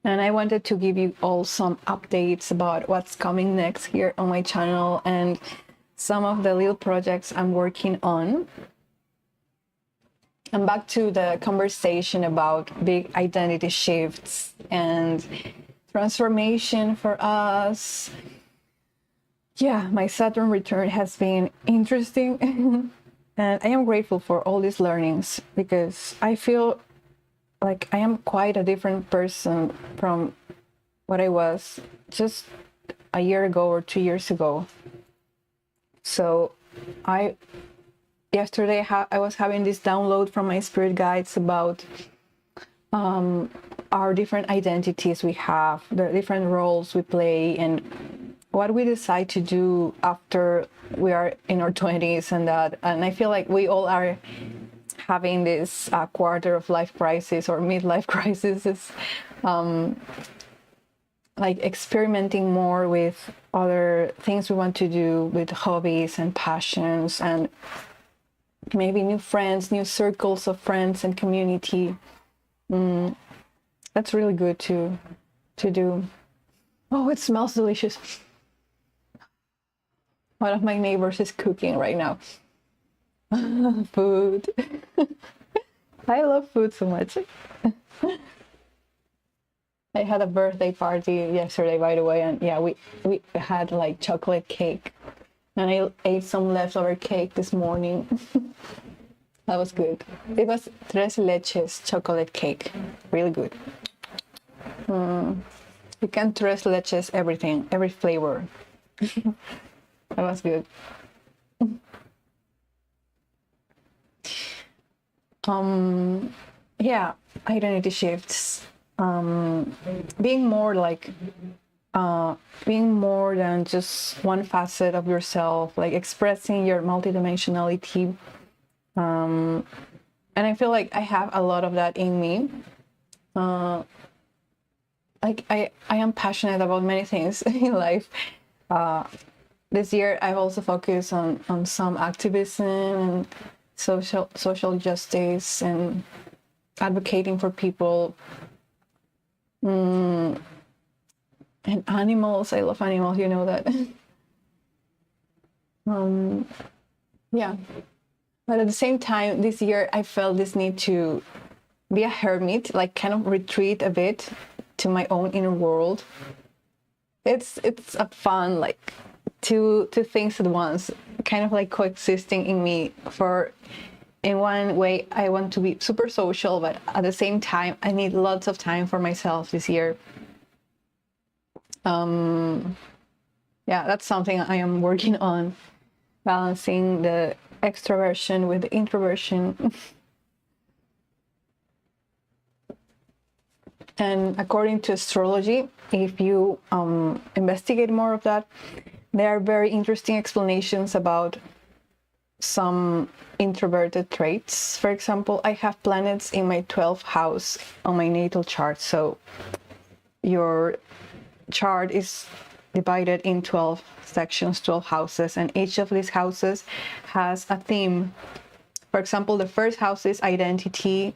And I wanted to give you all some updates about what's coming next here on my channel and some of the little projects I'm working on. And back to the conversation about big identity shifts and transformation for us. Yeah, my Saturn return has been interesting. And I am grateful for all these learnings because I feel like I am quite a different person from what I was just a year ago or 2 years ago. So yesterday I was having this download from my spirit guides about our different identities we have, the different roles we play, and what we decide to do after we are in our 20s and that. And I feel like we all are having this quarter of life crisis or midlife crisis is like experimenting more with other things we want to do, with hobbies and passions, and maybe new friends, new circles of friends and community. That's really good to do. Oh, it smells delicious. One of my neighbors is cooking right now. Food. I love food so much. I had a birthday party yesterday, by the way, and yeah, we had like chocolate cake, and I ate some leftover cake this morning. That was good. It was tres leches chocolate cake, really good. You can tres leches everything, every flavor. That was good. Yeah, identity shifts. Being more like being more than just one facet of yourself, like expressing your multidimensionality. And I feel like I have a lot of that in me. Like I am passionate about many things in life. This year I've also focused on some activism and social justice and advocating for people. And animals, I love animals, you know that. Yeah, but at the same time this year I felt this need to be a hermit, like kind of retreat a bit to my own inner world. It's a fun, like two things at once, kind of like coexisting in me. For in one way I want to be super social, but at the same time I need lots of time for myself this year. Yeah, that's something I am working on, balancing the extroversion with the introversion. And according to astrology, if you investigate more of that, there are very interesting explanations about some introverted traits. For example, I have planets in my 12th house on my natal chart. So your chart is divided in 12 sections, 12 houses, and each of these houses has a theme. For example, the first house is identity,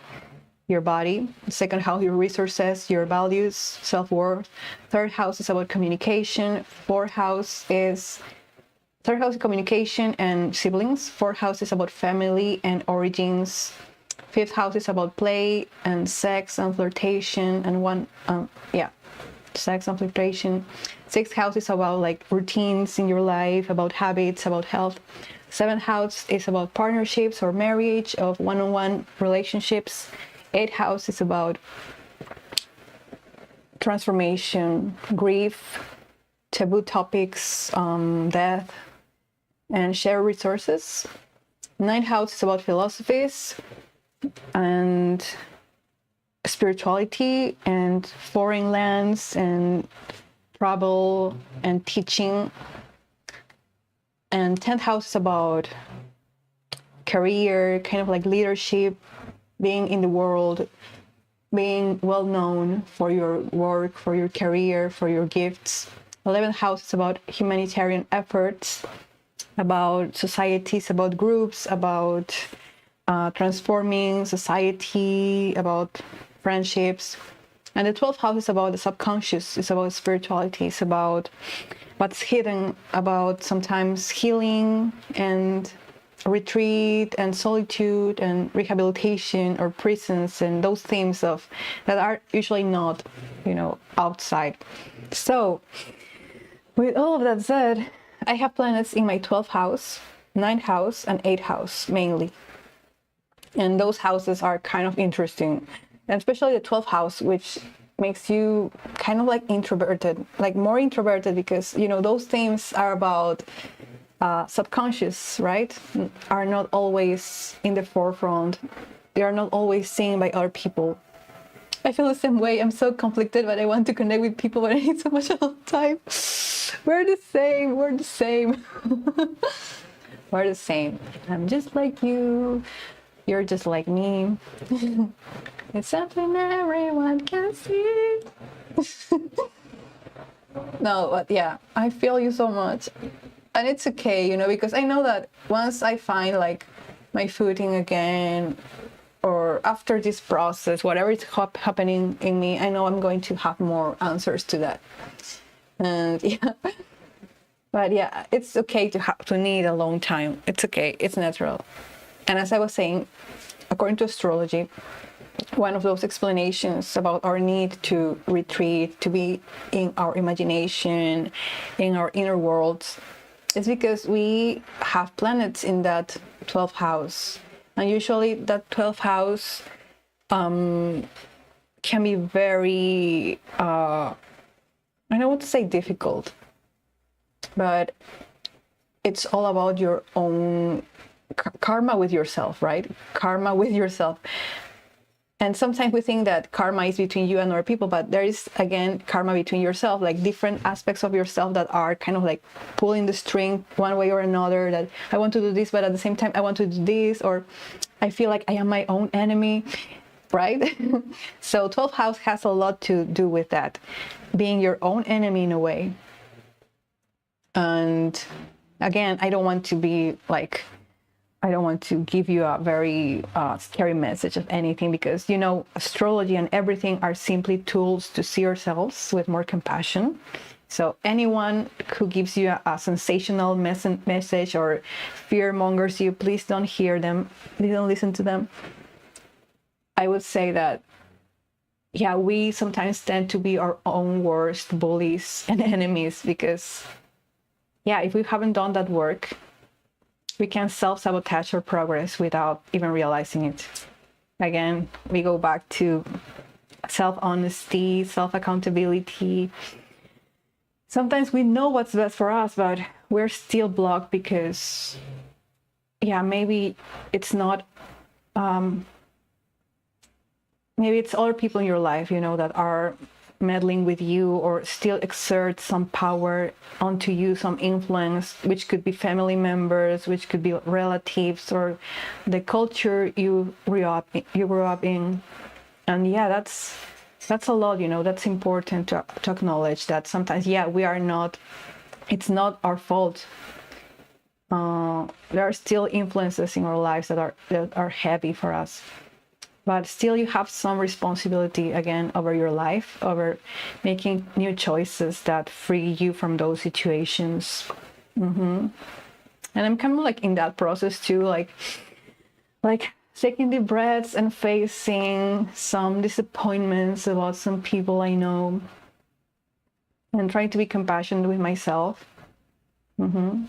your body. The second house, your resources, your values, self-worth. Third house is about communication. Third house is communication and siblings. Fourth house is about family and origins. Fifth house is about play and sex and flirtation, and sex and flirtation. Sixth house is about like routines in your life, about habits, about health. Seventh house is about partnerships or marriage, of one-on-one relationships. Eighth house is about transformation, grief, taboo topics, death, and shared resources. Ninth house is about philosophies and spirituality and foreign lands and travel and teaching. And 10th house is about career, kind of like leadership, being in the world, being well known for your work, for your career, for your gifts. 11th house is about humanitarian efforts, about societies, about groups, about transforming society, about friendships. And the 12th house is about the subconscious, it's about spirituality, it's about what's hidden, about sometimes healing and retreat and solitude and rehabilitation or presence, and those themes of that are usually not, outside. So with all of that said, I have planets in my 12th house, 9th house, and 8th house mainly. And those houses are kind of interesting, and especially the 12th house, which makes you kind of like introverted, like more introverted, because those themes are about subconscious, right? Are not always in the forefront. They are not always seen by other people. I feel the same way. I'm so conflicted, but I want to connect with people, but I need so much time. We're the same. We're the same. We're the same. I'm just like you. You're just like me. It's something everyone can see. No, but yeah, I feel you so much. And it's okay, you know, because I know that once I find like my footing again, or after this process, whatever is happening in me, I know I'm going to have more answers to that. And yeah, but yeah, it's okay to need a long time. It's okay, it's natural. And as I was saying, according to astrology, one of those explanations about our need to retreat, to be in our imagination, in our inner worlds, is because we have planets in that 12th house. And usually that 12th house can be very, I don't want to say difficult, but it's all about your own karma with yourself, right? Karma with yourself. And sometimes we think that karma is between you and other people, but there is, again, karma between yourself, like different aspects of yourself that are kind of like pulling the string one way or another, that I want to do this, but at the same time, I want to do this, or I feel like I am my own enemy, right? So 12th house has a lot to do with that, being your own enemy in a way. And again, I don't want to be like, I don't want to give you a very scary message of anything, because, you know, astrology and everything are simply tools to see ourselves with more compassion. So anyone who gives you a sensational message or fear mongers you, please don't hear them. Please don't listen to them. I would say that, yeah, we sometimes tend to be our own worst bullies and enemies, because, yeah, if we haven't done that work, we can self-sabotage our progress without even realizing it. Again, we go back to self-honesty, self-accountability. Sometimes we know what's best for us, but we're still blocked because, yeah, maybe it's not, maybe it's other people in your life, you know, that are meddling with you or still exert some power onto you, some influence, which could be family members, which could be relatives, or the culture you grew up in. And yeah, that's a lot, you know. That's important to acknowledge that sometimes, yeah, we are not, it's not our fault. There are still influences in our lives that are heavy for us. But still, you have some responsibility, again, over your life, over making new choices that free you from those situations. And I'm kind of like in that process too, like taking deep breaths and facing some disappointments about some people I know, and trying to be compassionate with myself. And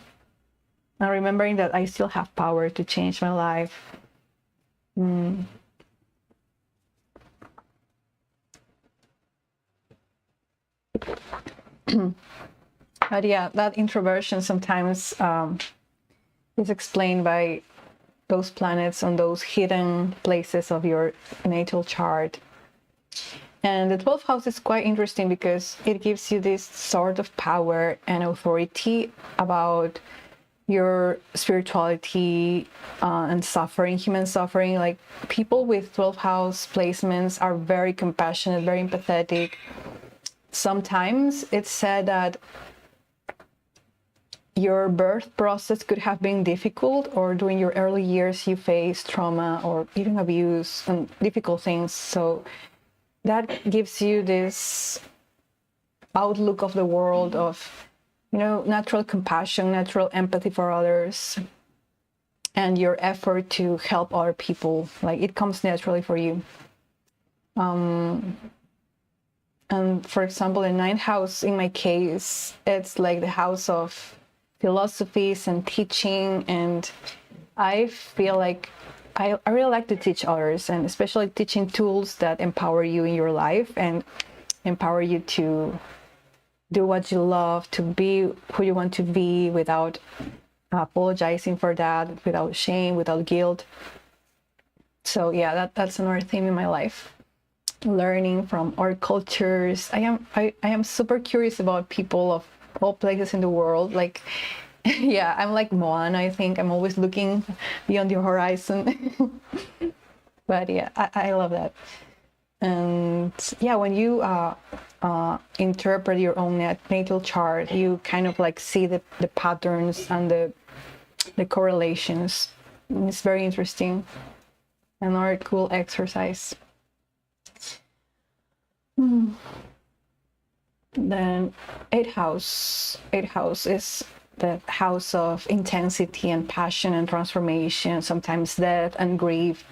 remembering that I still have power to change my life. But yeah, that introversion sometimes is explained by those planets on those hidden places of your natal chart. And the 12th house is quite interesting because it gives you this sort of power and authority about your spirituality and suffering, human suffering. Like, people with 12th house placements are very compassionate, very empathetic. Sometimes it's said that your birth process could have been difficult, or during your early years you faced trauma or even abuse and difficult things. So that gives you this outlook of the world of, you know, natural compassion, natural empathy for others, and your effort to help other people. Like, it comes naturally for you. And for example, the 9th house in my case, it's like the house of philosophies and teaching, and I feel like I really like to teach others, and especially teaching tools that empower you in your life and empower you to do what you love, to be who you want to be without apologizing for that, without shame, without guilt. So yeah, that's another theme in my life. Learning from our cultures. I am super curious about people of all places in the world. Like, Yeah, I'm like Moana, I think. I'm always looking beyond the horizon. But yeah, I love that. And yeah, when you interpret your own natal chart, you kind of like see the patterns and the correlations. And it's very interesting. Another cool exercise. Then eighth house. Eighth house is the house of intensity and passion and transformation, sometimes death and grief.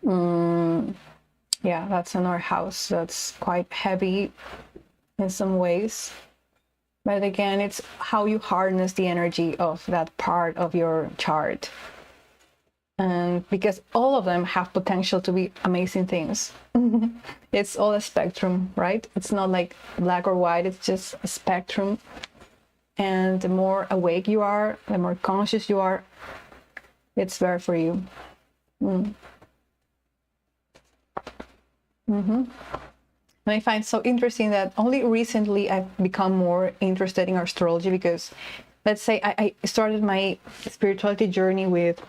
Yeah, that's another house that's quite heavy in some ways. But again, it's how you harness the energy of that part of your chart. And because all of them have potential to be amazing things. It's all a spectrum, right? It's not like black or white, it's just a spectrum. And the more awake you are, the more conscious you are, it's better for you. And I find so interesting that only recently I've become more interested in astrology, because let's say I started my spirituality journey with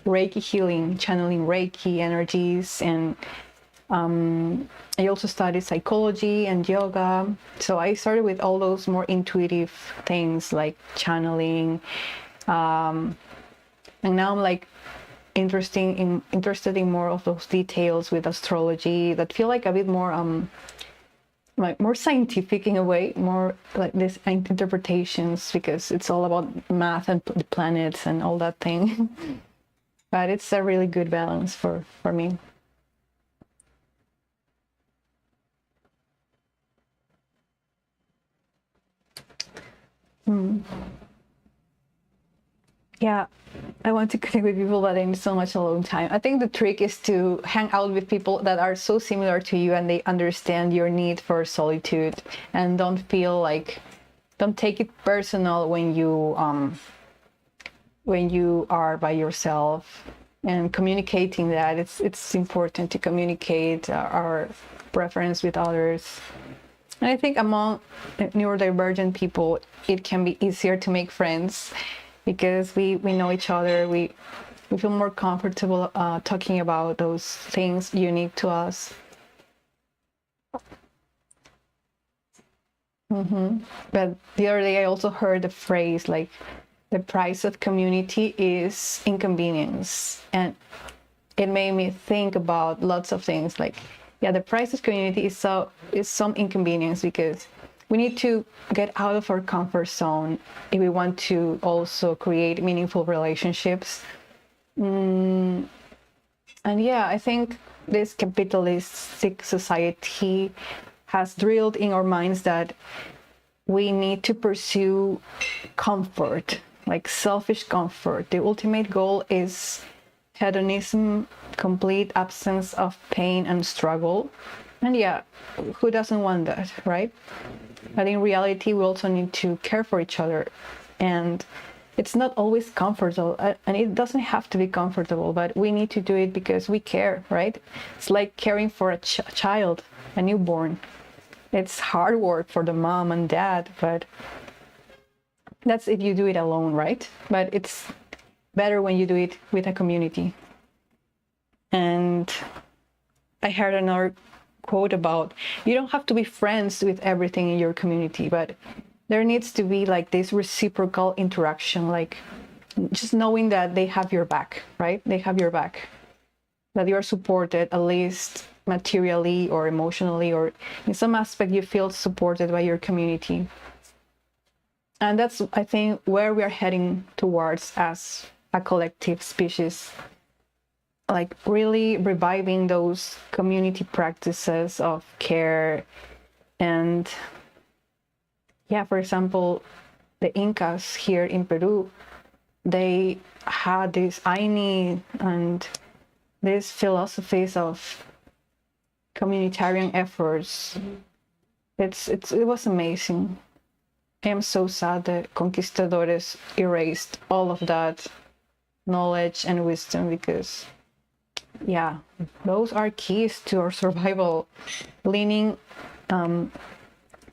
Reiki healing, channeling Reiki energies, and I also studied psychology and yoga. So I started with all those more intuitive things like channeling, and now I'm like interested in more of those details with astrology that feel like a bit more like more scientific in a way, more like this interpretations, because it's all about math and the planets and all that thing. But it's a really good balance for me. Yeah, I want to connect with people, but I need so much alone time. I think the trick is to hang out with people that are so similar to you and they understand your need for solitude, and don't take it personal when you are by yourself. And communicating that, it's important to communicate our preference with others. And I think among neurodivergent people, it can be easier to make friends because we know each other. We feel more comfortable talking about those things unique to us. But the other day I also heard the phrase like, the price of community is inconvenience. And it made me think about lots of things. Like, yeah, the price of community is some inconvenience, because we need to get out of our comfort zone if we want to also create meaningful relationships. And yeah, I think this capitalistic society has drilled in our minds that we need to pursue comfort, like selfish comfort. The ultimate goal is hedonism, complete absence of pain and struggle. And yeah, who doesn't want that, right? But in reality, we also need to care for each other. And it's not always comfortable, and it doesn't have to be comfortable, but we need to do it because we care, right? It's like caring for a child, a newborn. It's hard work for the mom and dad, but that's if you do it alone, right? But it's better when you do it with a community. And I heard another quote about, you don't have to be friends with everything in your community, but there needs to be like this reciprocal interaction, like just knowing that they have your back, right? They have your back, that you are supported, at least materially or emotionally, or in some aspect you feel supported by your community. And that's, I think, where we are heading towards as a collective species, like really reviving those community practices of care. And yeah, for example, the Incas here in Peru, they had this Aini and these philosophies of communitarian efforts. It was amazing. I am so sad that conquistadores erased all of that knowledge and wisdom, because yeah, those are keys to our survival. Leaning on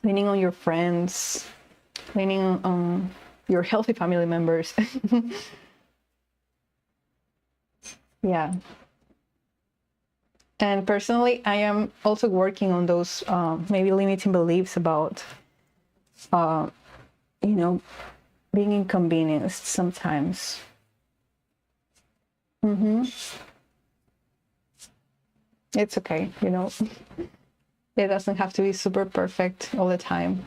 your friends, leaning on your healthy family members. Yeah. And personally, I am also working on those maybe limiting beliefs about, you know, being inconvenienced sometimes. It's okay, you know. It doesn't have to be super perfect all the time.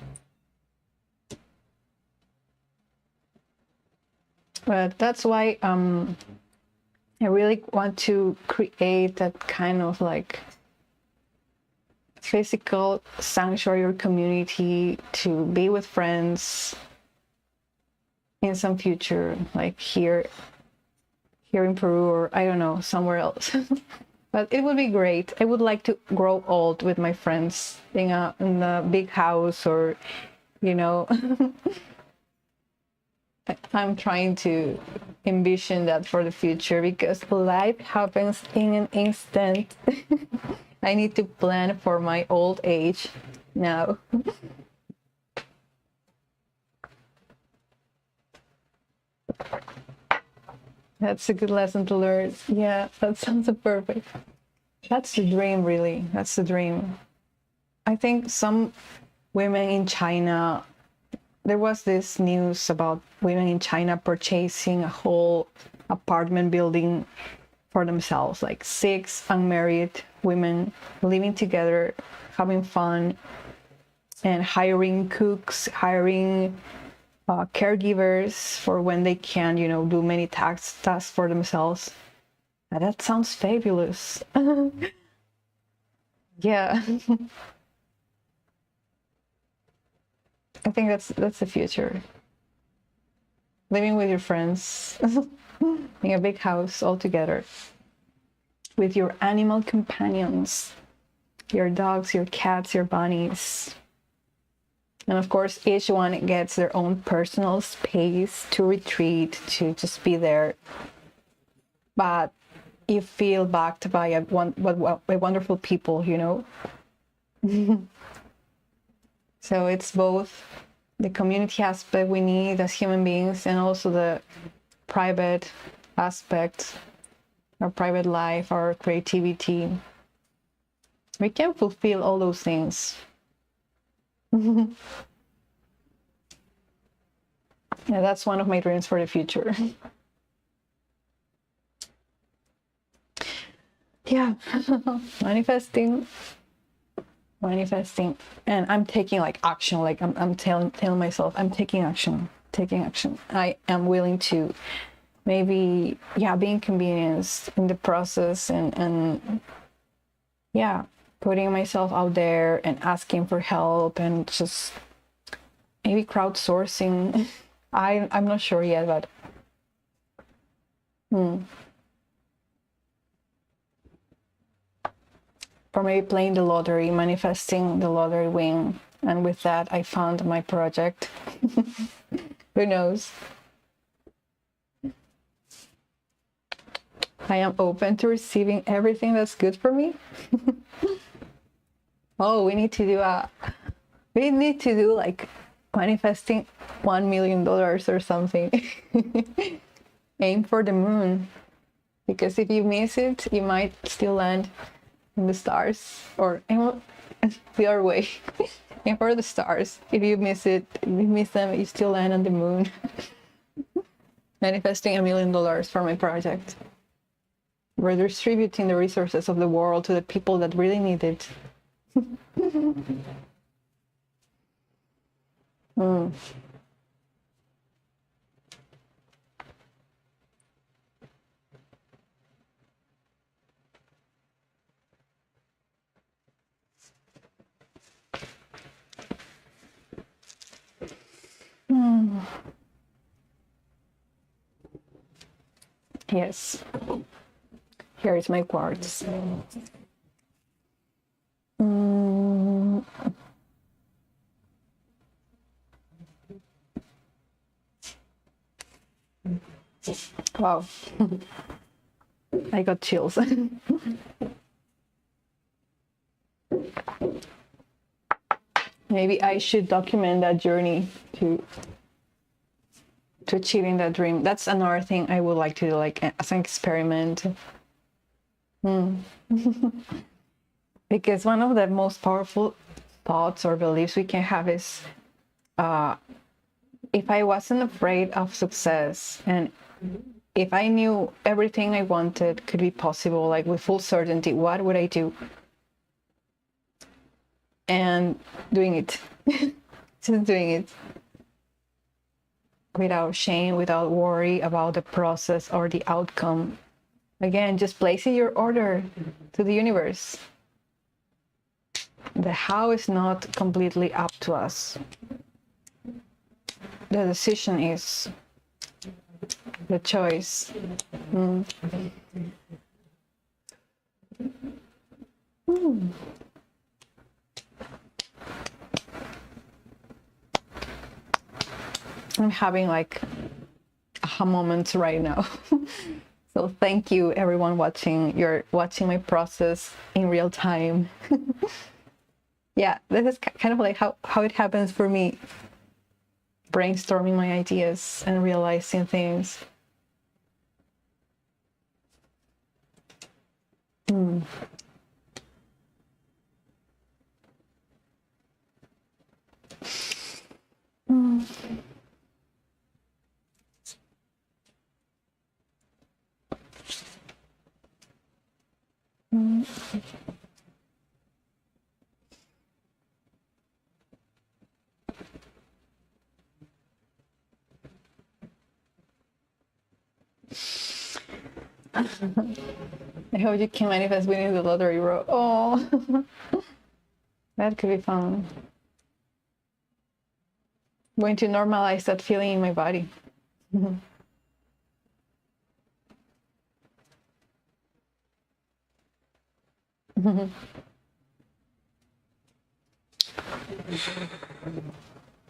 But that's why I really want to create that kind of like physical sanctuary or community to be with friends in some future, like here in Peru, or I don't know, somewhere else. But it would be great. I would like to grow old with my friends in a big house, or, you know, I'm trying to envision that for the future, because life happens in an instant. I need to plan for my old age now. That's a good lesson to learn. Yeah, that sounds perfect. That's the dream, really. That's the dream. I think some women in China, there was this news about women in China purchasing a whole apartment building for themselves, like 6 unmarried women living together, having fun, and hiring cooks, hiring caregivers for when they can, you know, do many tasks for themselves. And that sounds fabulous. Yeah. I think that's the future. Living with your friends in a big house all together, with your animal companions, your dogs, your cats, your bunnies. And of course, each one gets their own personal space to retreat, to just be there. But you feel backed by a wonderful people, you know? So it's both the community aspect we need as human beings, and also the private aspect, our private life, our creativity. We can fulfill all those things. Yeah, that's one of my dreams for the future. Yeah. Manifesting, and I'm taking like action. Like I'm telling myself I'm taking action. I am willing to maybe, yeah, be inconvenienced in the process, and yeah, putting myself out there and asking for help, and just maybe crowdsourcing. I'm not sure yet, but or maybe playing the lottery, manifesting the lottery win, and with that I found my project. Who knows? I am open to receiving everything that's good for me. Oh, we need to do like manifesting $1 million or something. Aim for the moon, because if you miss it, you might still land in the stars, or the other way. Aim for the stars. If you miss them, you still land on the moon. Manifesting $1 million for my project. Redistributing the resources of the world to the people that really need it. Yes. Here is my quartz. Wow. I got chills. Maybe I should document that journey too. to achieving that dream. That's another thing I would like to do, like as an experiment. Because one of the most powerful thoughts or beliefs we can have is, if I wasn't afraid of success, and if I knew everything I wanted could be possible, like with full certainty, what would I do? And doing it. Just doing it. Without shame, without worry about the process or the outcome. Again, just placing your order to the universe. The how is not completely up to us. The decision is. The choice. I'm having like aha moments right now. So thank you everyone watching. You're watching my process in real time. Yeah, this is kind of like how it happens for me. Brainstorming my ideas and realizing things. I hope you can manifest winning the lottery, bro. Oh, that could be fun. I'm going to normalize that feeling in my body.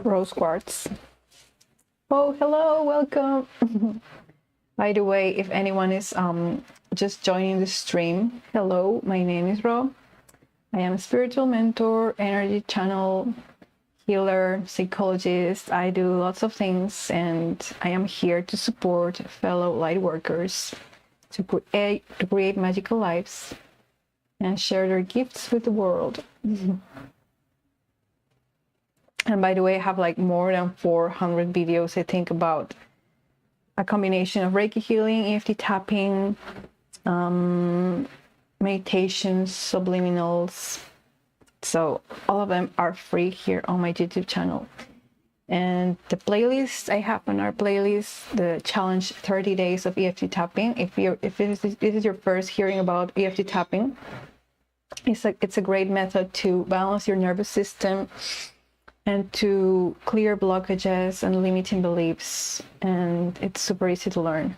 Rose quartz. Oh, hello, welcome. By the way, if anyone is just joining the stream, hello, my name is Ro. I am a spiritual mentor, energy channel, healer, psychologist. I do lots of things, and I am here to support fellow light workers to create magical lives and share their gifts with the world. And by the way, I have like more than 400 videos, I think, about a combination of Reiki healing, EFT tapping, meditations, subliminals. So all of them are free here on my YouTube channel. And the playlist I have on our playlist, the challenge 30 days of EFT tapping. If this is your first hearing about EFT tapping, it's a great method to balance your nervous system and to clear blockages and limiting beliefs, and it's super easy to learn.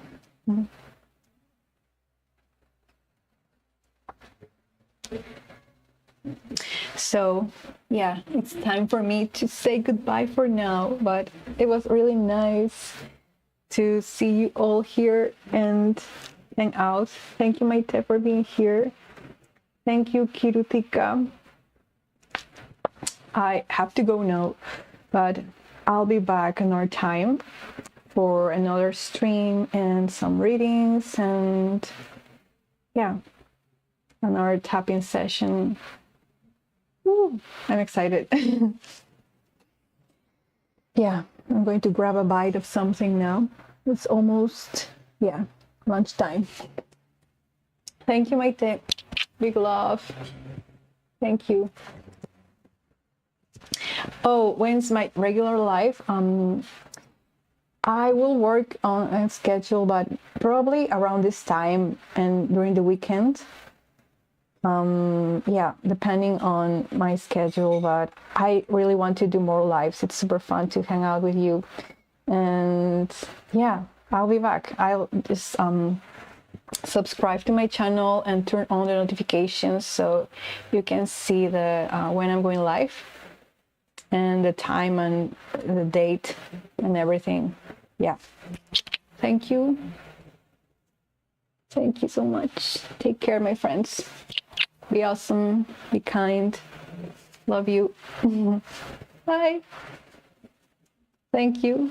So yeah, it's time for me to say goodbye for now, but it was really nice to see you all here and hang out. Thank you, Maite, for being here. Thank you, Kirutika. I have to go now, but I'll be back another time for another stream and some readings and yeah, another tapping session. Woo, I'm excited. Yeah, I'm going to grab a bite of something now. It's almost, yeah, lunchtime. Thank you, Maite. Big love. Thank you. Oh, when's my regular life? I will work on a schedule, but probably around this time and during the weekend. Yeah, depending on my schedule, but I really want to do more lives. It's super fun to hang out with you. And yeah, I'll be back. I'll just subscribe to my channel and turn on the notifications so you can see the when I'm going live and the time and the date and everything. Yeah. Thank you. Thank you so much. Take care, my friends. Be awesome. Be kind. Love you. Bye. Thank you.